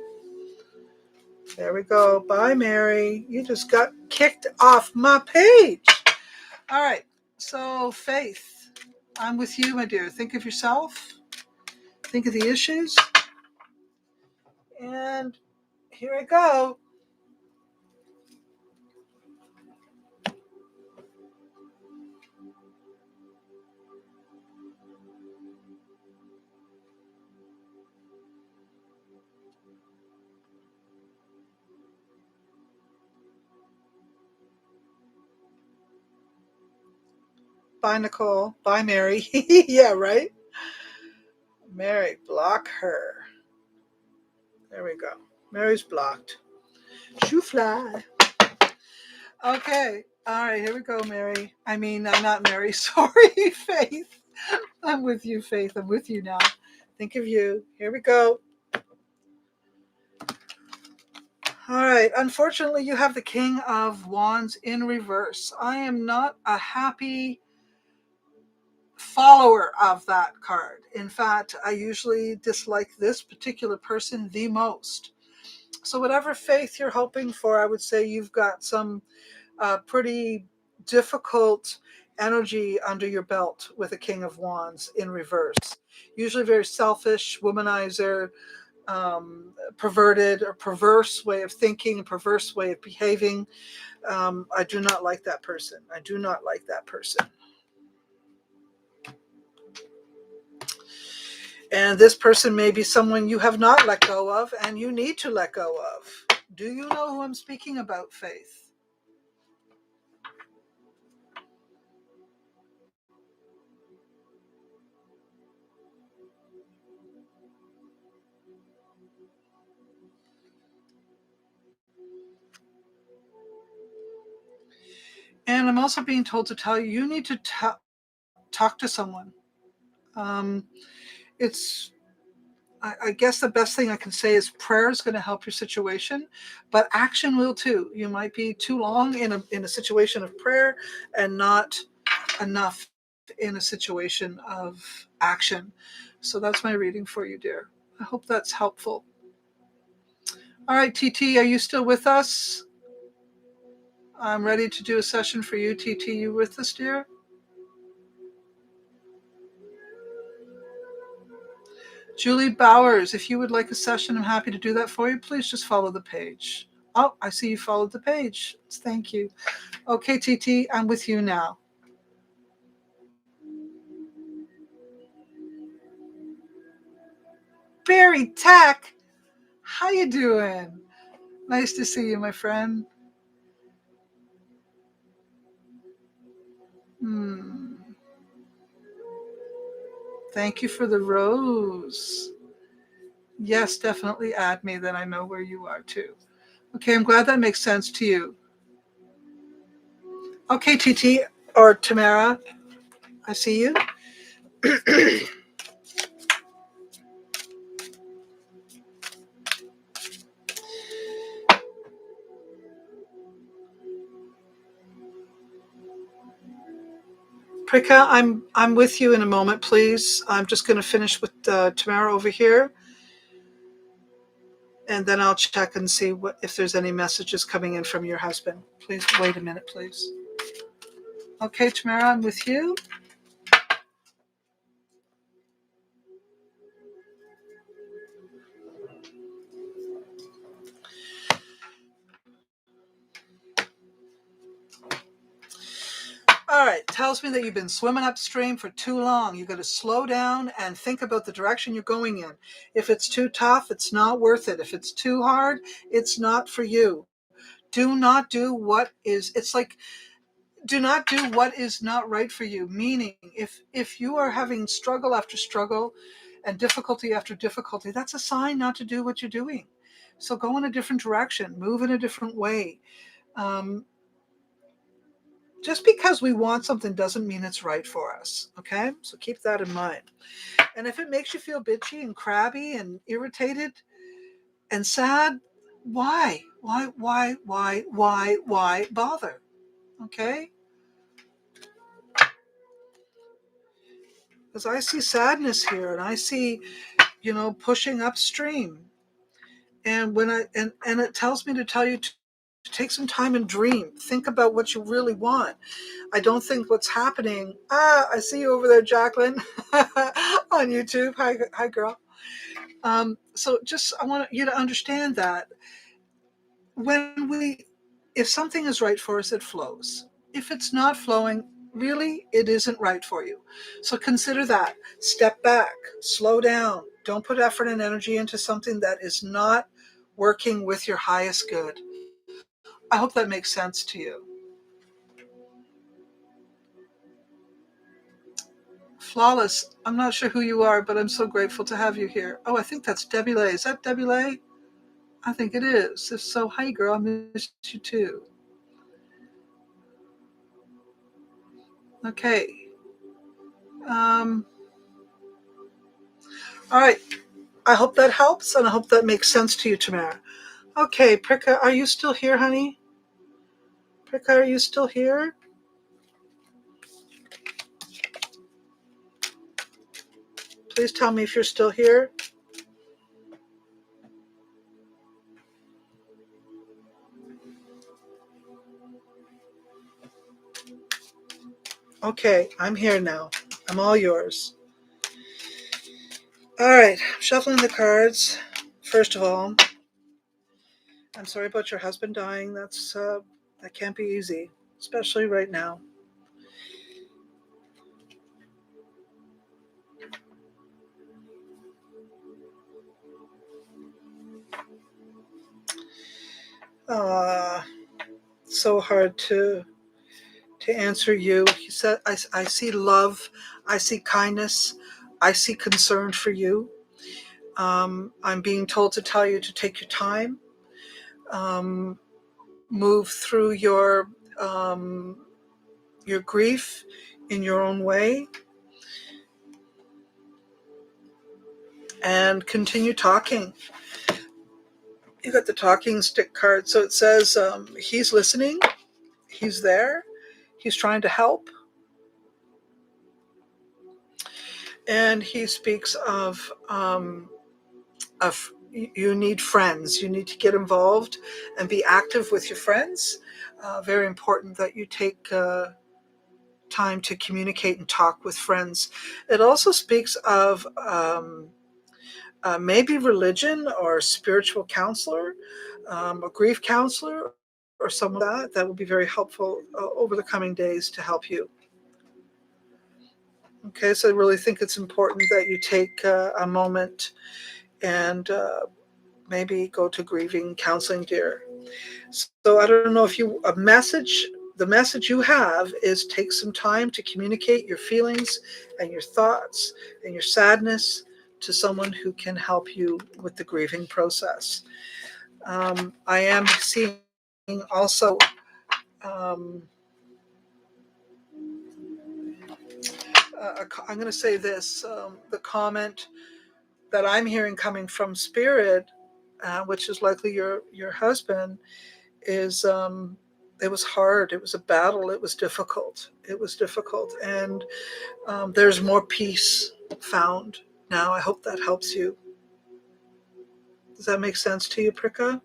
There we go. Bye, Mary. You just got kicked off my page. All right. So, Faith, I'm with you, my dear. Think of yourself. Think of the issues. And here I go. Bye, Nicole. Bye, Mary. Yeah, right? Mary, block her. There we go. Mary's blocked. Shoo fly. Okay. All right, here we go, Mary. I mean, not Mary. Sorry, Faith. I'm with you, Faith. I'm with you now. Think of you. Here we go. All right. Unfortunately, you have the King of Wands in reverse. I am not a happy follower of that card. In fact, I usually dislike this particular person the most. So, whatever faith you're hoping for, I would say you've got some pretty difficult energy under your belt with a King of Wands in reverse. Usually very selfish, womanizer, perverted or perverse way of thinking, perverse way of behaving. I do not like that person. I do not like that person. And this person may be someone you have not let go of and you need to let go of. Do you know who I'm speaking about, Faith? I'm also being told to tell you, you need to talk to someone. It's I guess the best thing I can say is prayer is going to help your situation, but action will too. You might be too long in a situation of prayer and not enough in a situation of action. So that's my reading for you, dear. I hope that's helpful. All right, TT, are you still with us? I'm ready to do a session for you, TT. You with us, dear? Julie Bowers, if you would like a session, I'm happy to do that for you. Please just follow the page. Oh, I see you followed the page. Thank you. Okay, TT, I'm with you now. Barry Tech, how you doing? Nice to see you, my friend. Thank you for the rose. Yes, definitely add me, then I know where you are too. Okay, I'm glad that makes sense to you. Okay, TT or Tamara, I see you. Prika, I'm with you in a moment, please. I'm just going to finish with Tamara over here, and then I'll check and see if there's any messages coming in from your husband. Please wait a minute, please. Okay, Tamara, I'm with you. All right, tells me that you've been swimming upstream for too long. You got to slow down and think about the direction you're going in. If it's too tough, it's not worth it. If it's too hard, it's not for you. Do not do what is, it's like, do not do what is not right for you. Meaning, if you are having struggle after struggle and difficulty after difficulty, that's a sign not to do what you're doing. So go in a different direction, move in a different way. Um, just because we want something doesn't mean it's right for us. Okay, so keep that in mind. And if it makes you feel bitchy and crabby and irritated and sad, why bother? Okay, because I see sadness here, and I see, pushing upstream. And when and it tells me to tell you to take some time and dream. Think about what you really want. I don't think what's happening. I see you over there, Jacqueline, on YouTube. Hi, girl. So just I want you to understand that if something is right for us, it flows. If it's not flowing, really, it isn't right for you. So consider that. Step back, slow down. Don't put effort and energy into something that is not working with your highest good. I hope that makes sense to you. Flawless. I'm not sure who you are, but I'm so grateful to have you here. Oh, I think that's Debbie Lay. Is that Debbie Lay? I think it is. If so, hi, girl. I missed you too. Okay. Um, all right. I hope that helps, and I hope that makes sense to you, Tamara. Okay, Prika, are you still here, honey? Prika, are you still here? Please tell me if you're still here. Okay, I'm here now. I'm all yours. All right, shuffling the cards. First of all, I'm sorry about your husband dying. That can't be easy, especially right now. Uh, so hard to answer you. He said, I see love, I see kindness, I see concern for you. I'm being told to tell you to take your time, move through your your grief in your own way, and continue talking. You got the talking stick card, so it says he's listening, he's there, he's trying to help, and he speaks of you need friends. You need to get involved and be active with your friends. Very important that you take time to communicate and talk with friends. It also speaks of maybe religion or spiritual counselor, a grief counselor, or someone like that. That will be very helpful over the coming days to help you. Okay, so I really think it's important that you take a moment and maybe go to grieving counseling, dear. So I don't know if the message you have is take some time to communicate your feelings and your thoughts and your sadness to someone who can help you with the grieving process. I am seeing also I'm going to say this, the comment that I'm hearing coming from Spirit, which is likely your husband, is it was hard. It was a battle. It was difficult. And there's more peace found now. I hope that helps you. Does that make sense to you, Prika?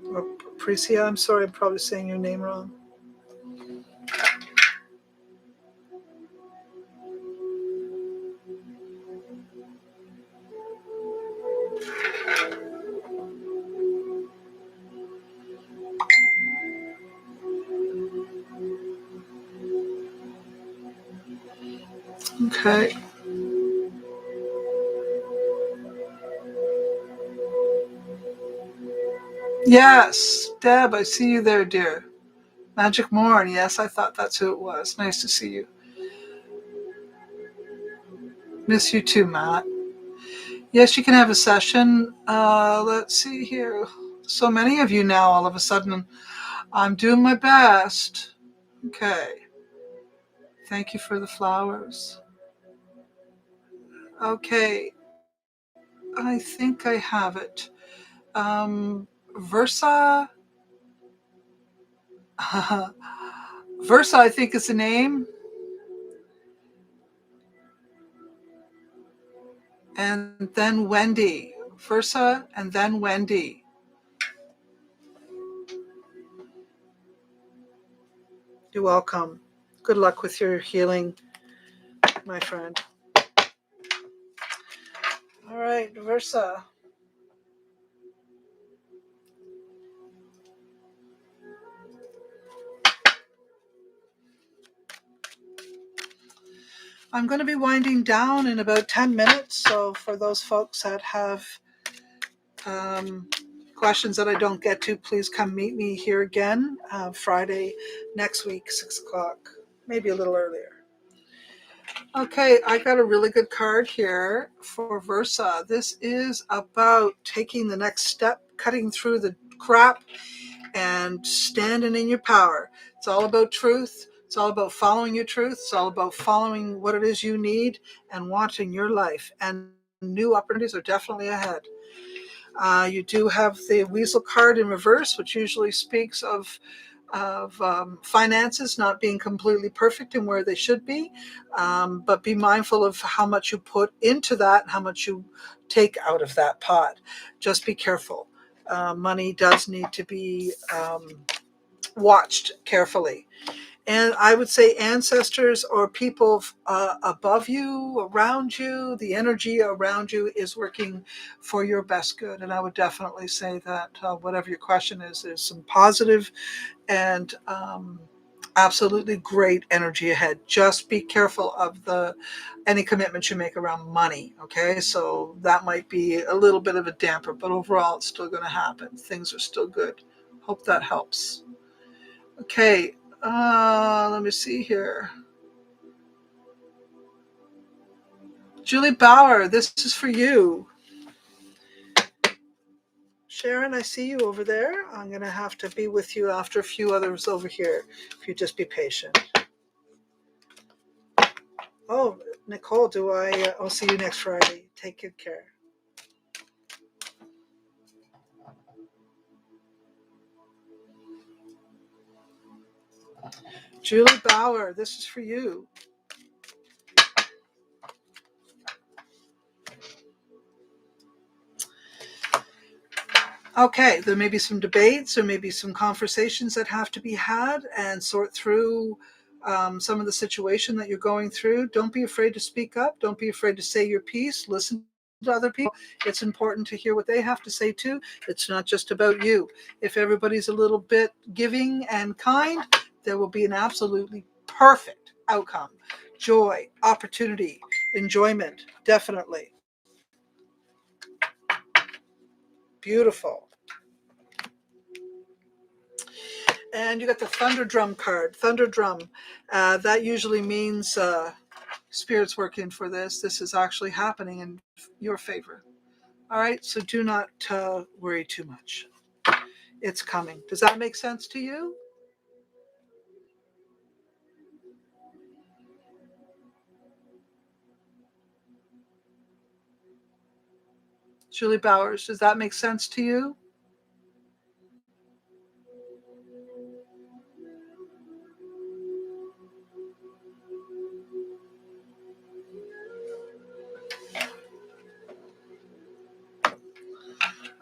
Or Prisia? I'm sorry, I'm probably saying your name wrong. Okay. Yes, Deb, I see you there, dear. Magic Morn, yes, I thought that's who it was. Nice to see you. Miss you too, Matt. Yes, you can have a session. Let's see here. So many of you now, all of a sudden. I'm doing my best. Okay. Thank you for the flowers. Okay. I think I have it. Versa. Versa, I think is the name. And then Wendy. Versa and then Wendy. You're welcome. Good luck with your healing, my friend. All right, Versa. I'm going to be winding down in about 10 minutes. So for those folks that have questions that I don't get to, please come meet me here again Friday next week, 6 o'clock, maybe a little earlier. Okay, I got a really good card here for Versa. This is about taking the next step, cutting through the crap, and standing in your power. It's all about truth. It's all about following your truth. It's all about following what it is you need and wanting your life. And new opportunities are definitely ahead. You do have the Weasel card in reverse, which usually speaks of finances not being completely perfect and where they should be, but be mindful of how much you put into that and how much you take out of that pot. Just be careful. Money does need to be watched carefully. And I would say ancestors or people above you, around you, the energy around you is working for your best good. And I would definitely say that whatever your question is, there's some positive and absolutely great energy ahead. Just be careful of any commitments you make around money. Okay, so that might be a little bit of a damper, but overall, it's still going to happen. Things are still good. Hope that helps. Okay. Let me see here. Julie Bauer, this is for you. Sharon, I see you over there. I'm going to have to be with you after a few others over here, if you just be patient. Oh, Nicole, I'll see you next Friday. Take good care. Julie Bauer, this is for you. Okay, there may be some debates, there may be some conversations that have to be had and sort through some of the situation that you're going through. Don't be afraid to speak up. Don't be afraid to say your piece. Listen to other people. It's important to hear what they have to say too. It's not just about you. If everybody's a little bit giving and kind, there will be an absolutely perfect outcome. Joy, opportunity, enjoyment, definitely. Beautiful. And you got the Thunder Drum card. Thunder Drum. That usually means Spirit's working for this. This is actually happening in your favor. All right, so do not worry too much. It's coming. Does that make sense to you? Julie Bowers, does that make sense to you?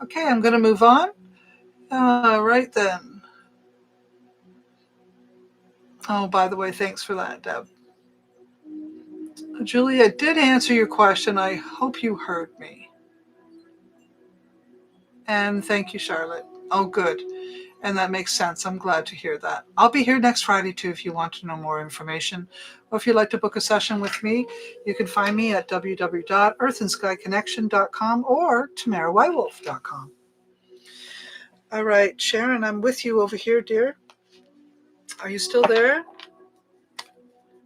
Okay, I'm going to move on. Right then. Oh, by the way, thanks for that, Deb. Julie, I did answer your question. I hope you heard me. And thank you, Charlotte. Oh, good. And that makes sense. I'm glad to hear that. I'll be here next Friday too if you want to know more information. Or if you'd like to book a session with me, you can find me at www.earthandskyconnection.com or tamarewhitewolf.com. All right, Sharon, I'm with you over here, dear. Are you still there?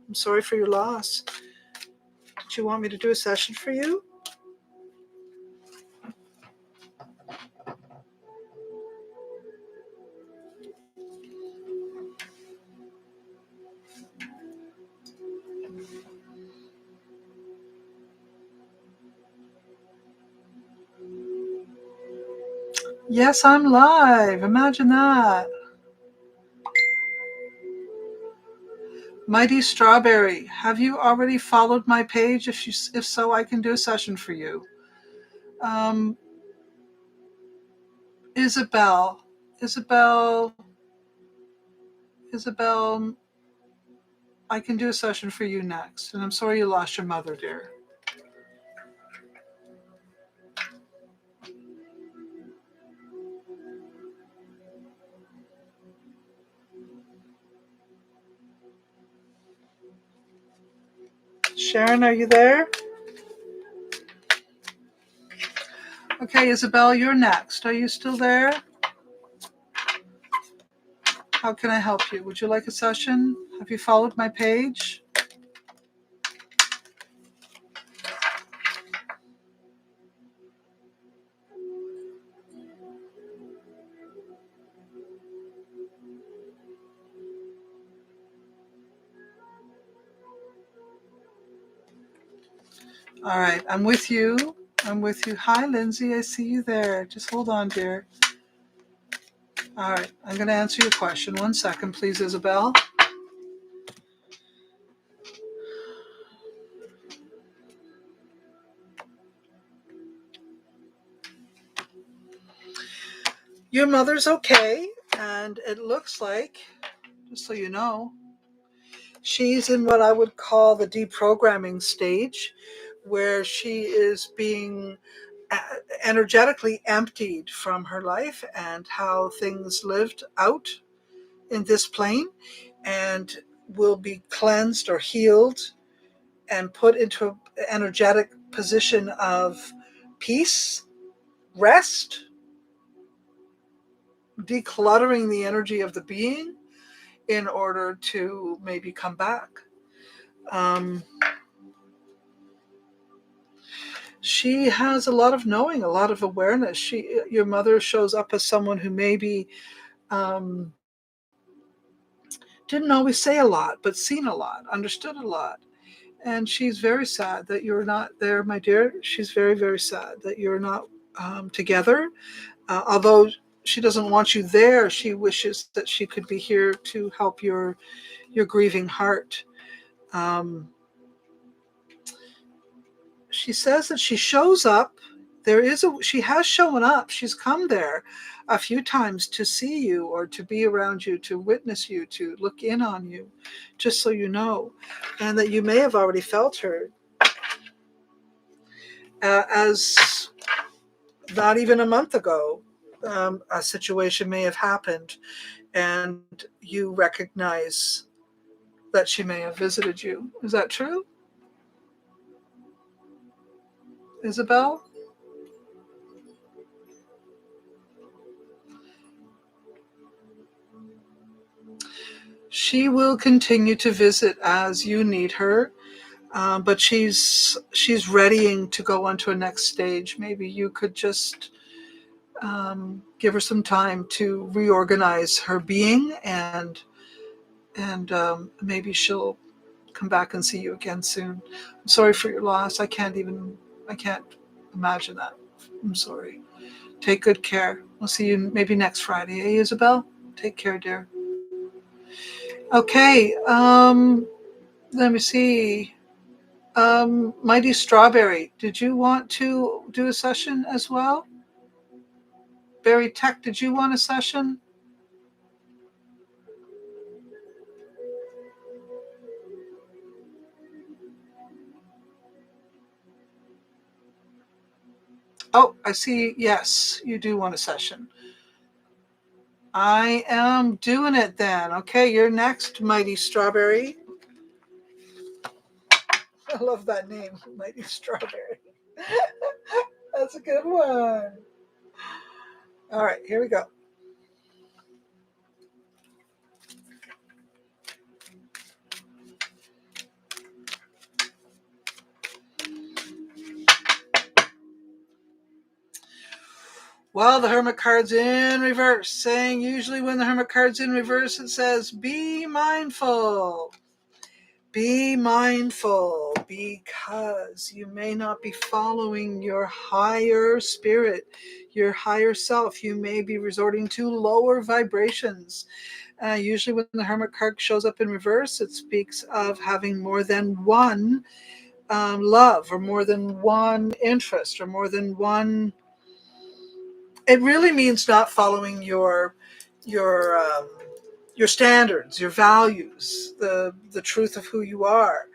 I'm sorry for your loss. Did you want me to do a session for you? Yes, I'm live. Imagine that. Mighty Strawberry, have you already followed my page? If so, I can do a session for you. Isabel, Isabel, Isabel, I can do a session for you next. And I'm sorry you lost your mother, dear. Sharon, are you there? Okay, Isabel, you're next. Are you still there? How can I help you? Would you like a session? Have you followed my page? All right, I'm with you. I'm with you. Hi, Lindsay. I see you there. Just hold on, dear. All right, I'm going to answer your question. 1 second, please, Isabel. Your mother's okay, and it looks like, just so you know, she's in what I would call the deprogramming stage, where she is being energetically emptied from her life and how things lived out in this plane, and will be cleansed or healed and put into an energetic position of peace, rest, decluttering the energy of the being in order to maybe come back. Um, She has a lot of knowing, a lot of awareness. Your mother shows up as someone who maybe um, didn't always say a lot, but seen a lot, understood a lot. And she's very sad that you're not there, my dear. She's very, very sad that you're not together. Although she doesn't want you there, she wishes that she could be here to help your grieving heart. Um, she says that she shows up. She has shown up. She's come there a few times to see you or to be around you, to witness you, to look in on you, just so you know, and that you may have already felt her as not even a month ago. A situation may have happened, and you recognize that she may have visited you. Is that true, Isabel? She will continue to visit as you need her, but she's readying to go on to a next stage. Maybe you could just give her some time to reorganize her being, and maybe she'll come back and see you again soon. I'm sorry for your loss. I can't imagine that. I'm sorry. Take good care. We'll see you maybe next Friday, eh, Isabel? Take care, dear. Okay, let me see. Mighty Strawberry, did you want to do a session as well? Berry Tech, did you want a session? Oh, I see. Yes, you do want a session. I am doing it then. Okay, you're next, Mighty Strawberry. I love that name, Mighty Strawberry. That's a good one. All right, here we go. Well, the Hermit card's in reverse, saying usually when the Hermit card's in reverse, it says, be mindful. Be mindful because you may not be following your higher spirit, your higher self. You may be resorting to lower vibrations. Usually when the Hermit card shows up in reverse, it speaks of having more than one love or more than one interest or more than one. It really means not following your um, your standards, your values, the truth of who you are.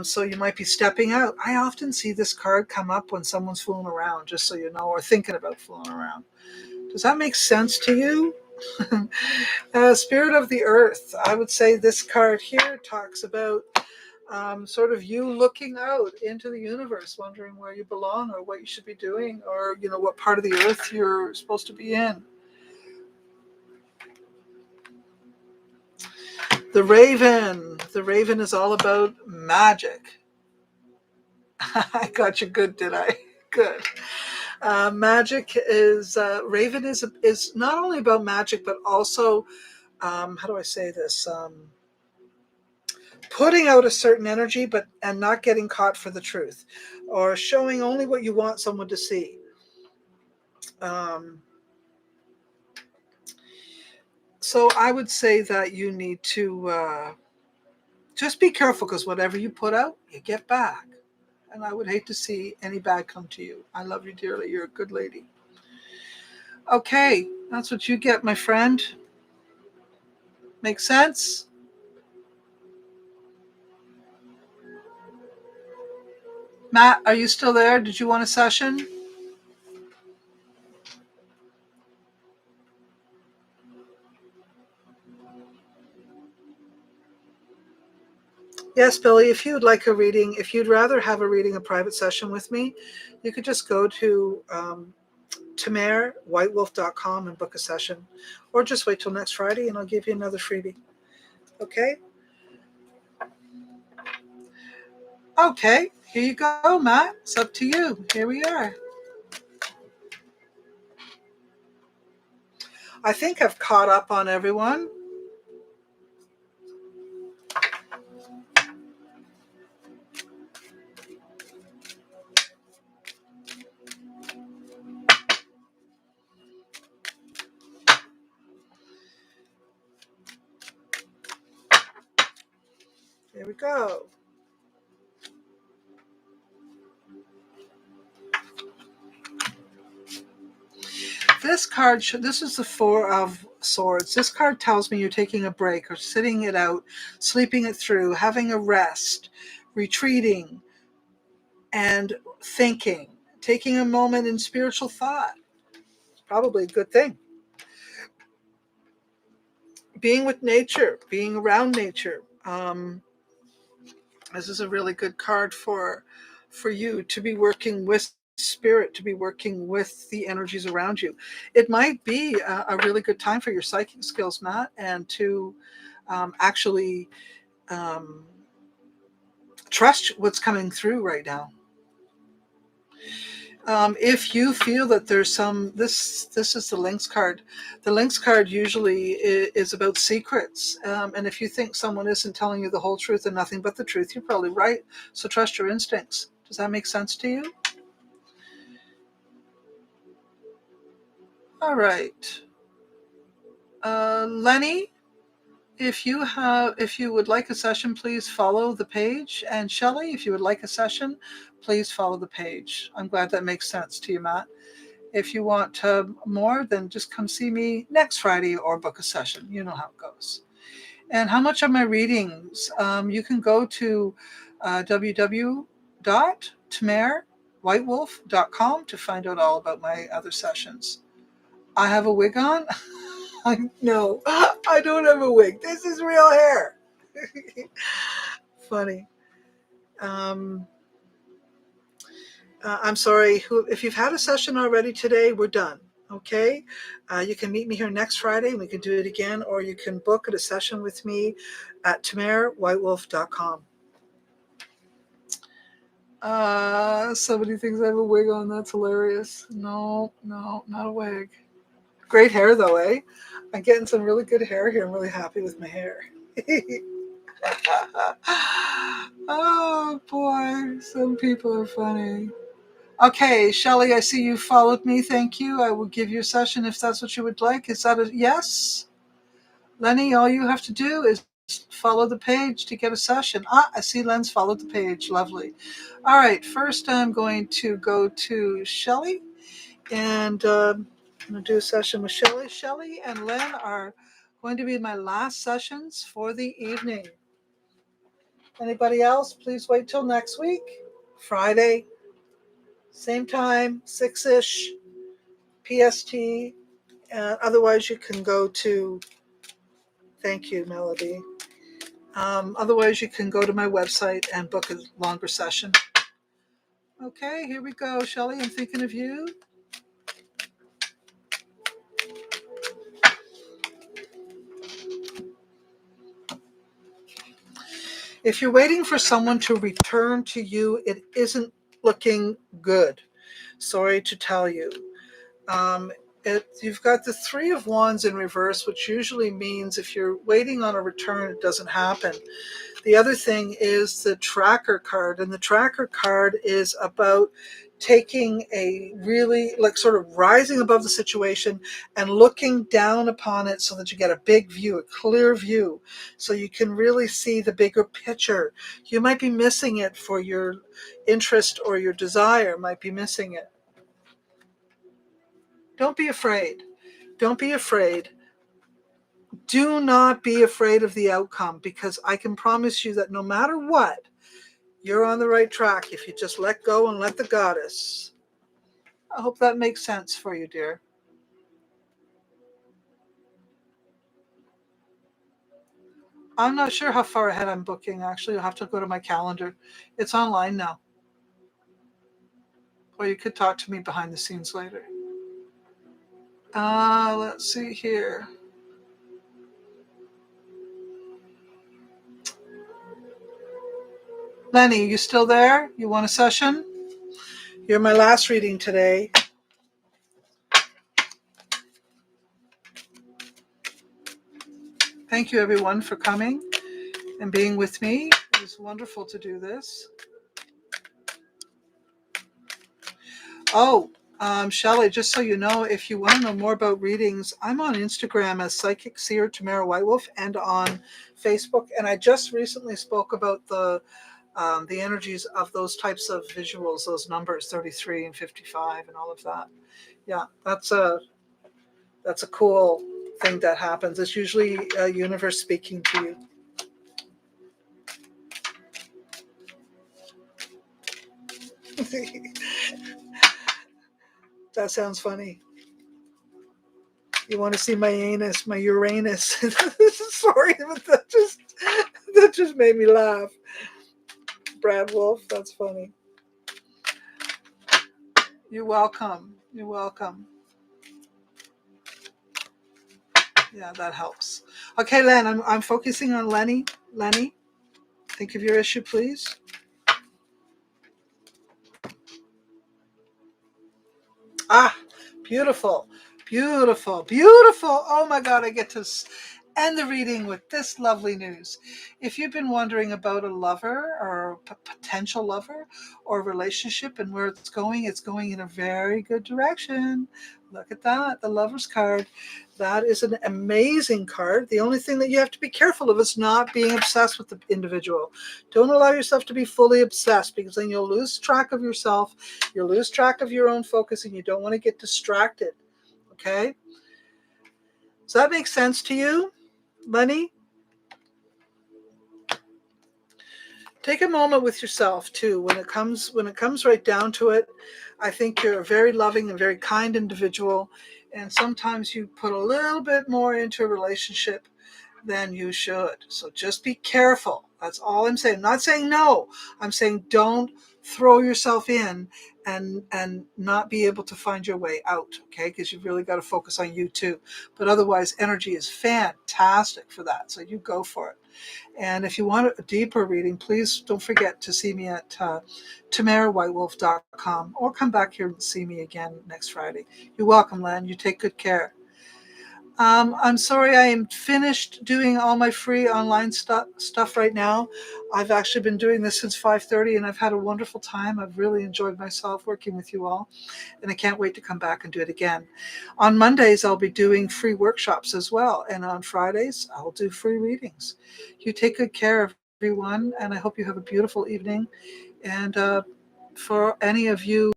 So you might be stepping out. I often see this card come up when someone's fooling around, just so you know, or thinking about fooling around. Does that make sense to you? Spirit of the Earth. I would say this card here talks about sort of you looking out into the universe, wondering where you belong or what you should be doing, or what part of the Earth you're supposed to be in. The Raven. The Raven is all about magic. I got you good, did I? Good. Magic is Raven is not only about magic, but also how do I say this? Putting out a certain energy, and not getting caught for the truth, or showing only what you want someone to see. Um, so I would say that you need to just be careful, because whatever you put out, you get back. And I would hate to see any bad come to you. I love you dearly. You're a good lady. Okay, that's what you get, my friend. Make sense? Matt, are you still there? Did you want a session? Yes, Billy, if you'd like a reading, if you'd rather have a private session with me, you could just go to tamarewhitewolf.com and book a session. Or just wait till next Friday and I'll give you another freebie. Okay? Okay, Here you go, Matt. It's up to you. Here we are. I think I've caught up on everyone. Here we go. This card, this is the Four of Swords. This card tells me you're taking a break or sitting it out, sleeping it through, having a rest, retreating, and thinking, taking a moment in spiritual thought. It's probably a good thing. Being with nature, being around nature. This is a really good card for you to be working with spirit, to be working with the energies around you. It might be a really good time for your psychic skills, Matt, and to actually trust what's coming through right now. If you feel that there's some, this is the Lynx card. The Lynx card usually is about secrets. And if you think someone isn't telling you the whole truth and nothing but the truth, you're probably right. So trust your instincts. Does that make sense to you? All right. Lenny, if you would like a session, please follow the page. And Shelley, if you would like a session, please follow the page. I'm glad that makes sense to you, Matt. If you want more, then just come see me next Friday or book a session. You know how it goes. And how much of my readings? You can go to www.tamarewhitewolf.com to find out all about my other sessions. I have a wig on? No, I don't have a wig. This is real hair. Funny. I'm sorry. If you've had a session already today, we're done. Okay? You can meet me here next Friday and we can do it again, or you can book a session with me at tamarewhitewolf.com. Somebody thinks I have a wig on. That's hilarious. No, not a wig. Great hair, though, eh? I'm getting some really good hair here. I'm really happy with my hair. Oh, boy. Some people are funny. Okay, Shelley, I see you followed me. Thank you. I will give you a session if that's what you would like. Is that a yes? Lenny, all you have to do is follow the page to get a session. I see Len's followed the page. Lovely. All right, first I'm going to go to Shelley, and I'm going to do a session with Shelley. Shelley and Len are going to be my last sessions for the evening. Anybody else, please wait till next week, Friday, same time, 6-ish PST. Otherwise, you can go to, thank you, Melody. Otherwise, you can go to my website and book a longer session. Okay, here we go. Shelley, I'm thinking of you. If you're waiting for someone to return to you, it isn't looking good. Sorry to tell you. You've got the Three of Wands in reverse, which usually means if you're waiting on a return, it doesn't happen. The other thing is the Tracker card, and the Tracker card is about taking a really, like, sort of rising above the situation and looking down upon it so that you get a big view, a clear view, so you can really see the bigger picture. You might be missing it for your interest, or your desire might be missing it. Don't be afraid. Don't be afraid. Do not be afraid of the outcome, because I can promise you that no matter what, you're on the right track if you just let go and let the goddess. I hope that makes sense for you, dear. I'm not sure how far ahead I'm booking, actually. You'll have to go to my calendar. It's online now. Or you could talk to me behind the scenes later. Let's see here. Lenny, you still there? You want a session? You're my last reading today. Thank you, everyone, for coming and being with me. It was wonderful to do this. Oh, Shelley, just so you know, if you want to know more about readings, I'm on Instagram as Psychic Seer Tamare White-Wolf and on Facebook. And I just recently spoke about the energies of those types of visuals, those numbers 33 and 55 and all of that. Yeah, that's a cool thing that happens. It's usually a universe speaking to you. That sounds funny. You want to see my anus, my Uranus. Sorry, but that just made me laugh. Brad Wolf, that's funny. You're welcome. You're welcome. Yeah, that helps. Okay, Len, I'm focusing on Lenny. Lenny, think of your issue, please. Ah, beautiful, beautiful, beautiful. Oh my God, I get to end the reading with this lovely news. If you've been wondering about a lover or a potential lover or relationship and where it's going in a very good direction. Look at that, the Lover's card. That is an amazing card. The only thing that you have to be careful of is not being obsessed with the individual. Don't allow yourself to be fully obsessed, because then you'll lose track of yourself. You'll lose track of your own focus, and you don't want to get distracted. Okay? Does that make sense to you, Lenny? Take a moment with yourself too. When it comes right down to it, I think you're a very loving and very kind individual, and sometimes you put a little bit more into a relationship than you should. So just be careful. That's all I'm saying. I'm not saying no. I'm saying don't throw yourself in and not be able to find your way out, okay? Because you've really got to focus on you too. But otherwise, energy is fantastic for that. So you go for it. And if you want a deeper reading, please don't forget to see me at tamarewhitewolf.com, or come back here and see me again next Friday. You're welcome, Len. You take good care. I'm sorry, I am finished doing all my free online stuff right now. I've actually been doing this since 5:30, and I've had a wonderful time. I've really enjoyed myself working with you all, and I can't wait to come back and do it again. On Mondays, I'll be doing free workshops as well, and on Fridays, I'll do free readings. You take good care, everyone, and I hope you have a beautiful evening. And for any of you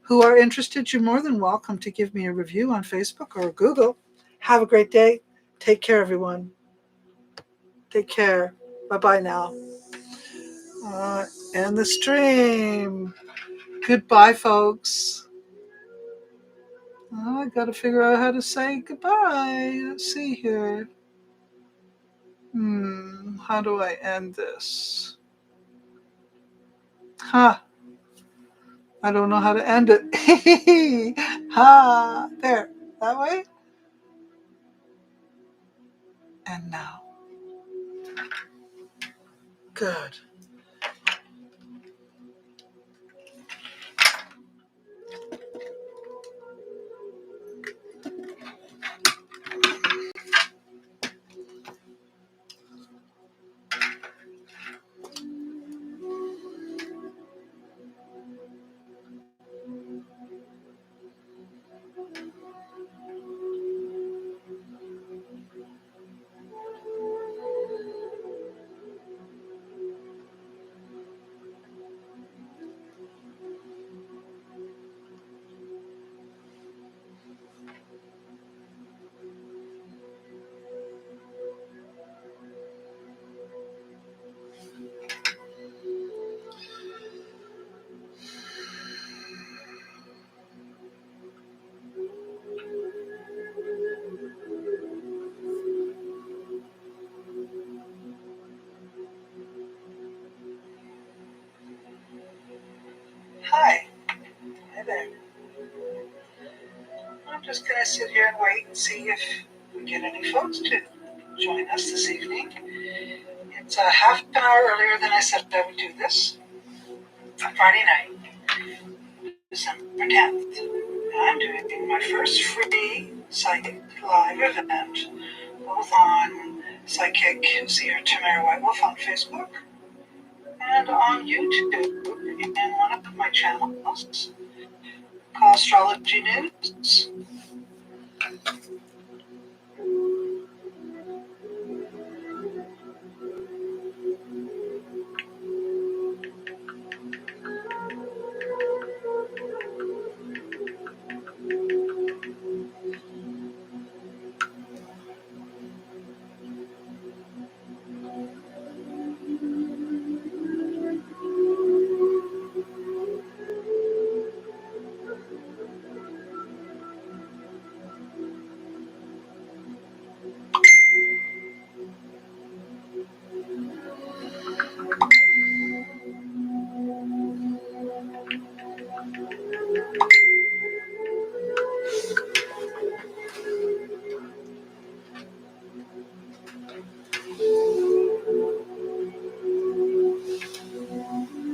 who are interested, you're more than welcome to give me a review on Facebook or Google. Have a great day. Take care, everyone. Take care. Bye-bye now. End the stream. Goodbye, folks. Oh, I got to figure out how to say goodbye. Let's see here. How do I end this? I don't know how to end it. There. That way. And now. Good. Hi. Hi there. I'm just going to sit here and wait and see if we get any folks to join us this evening. It's a half an hour earlier than I said I would do this. Friday night, December 10th. I'm doing my first free psychic live event, both on Psychic Seer Tamare White-Wolf on Facebook and on YouTube in one of my channels called Astrology News.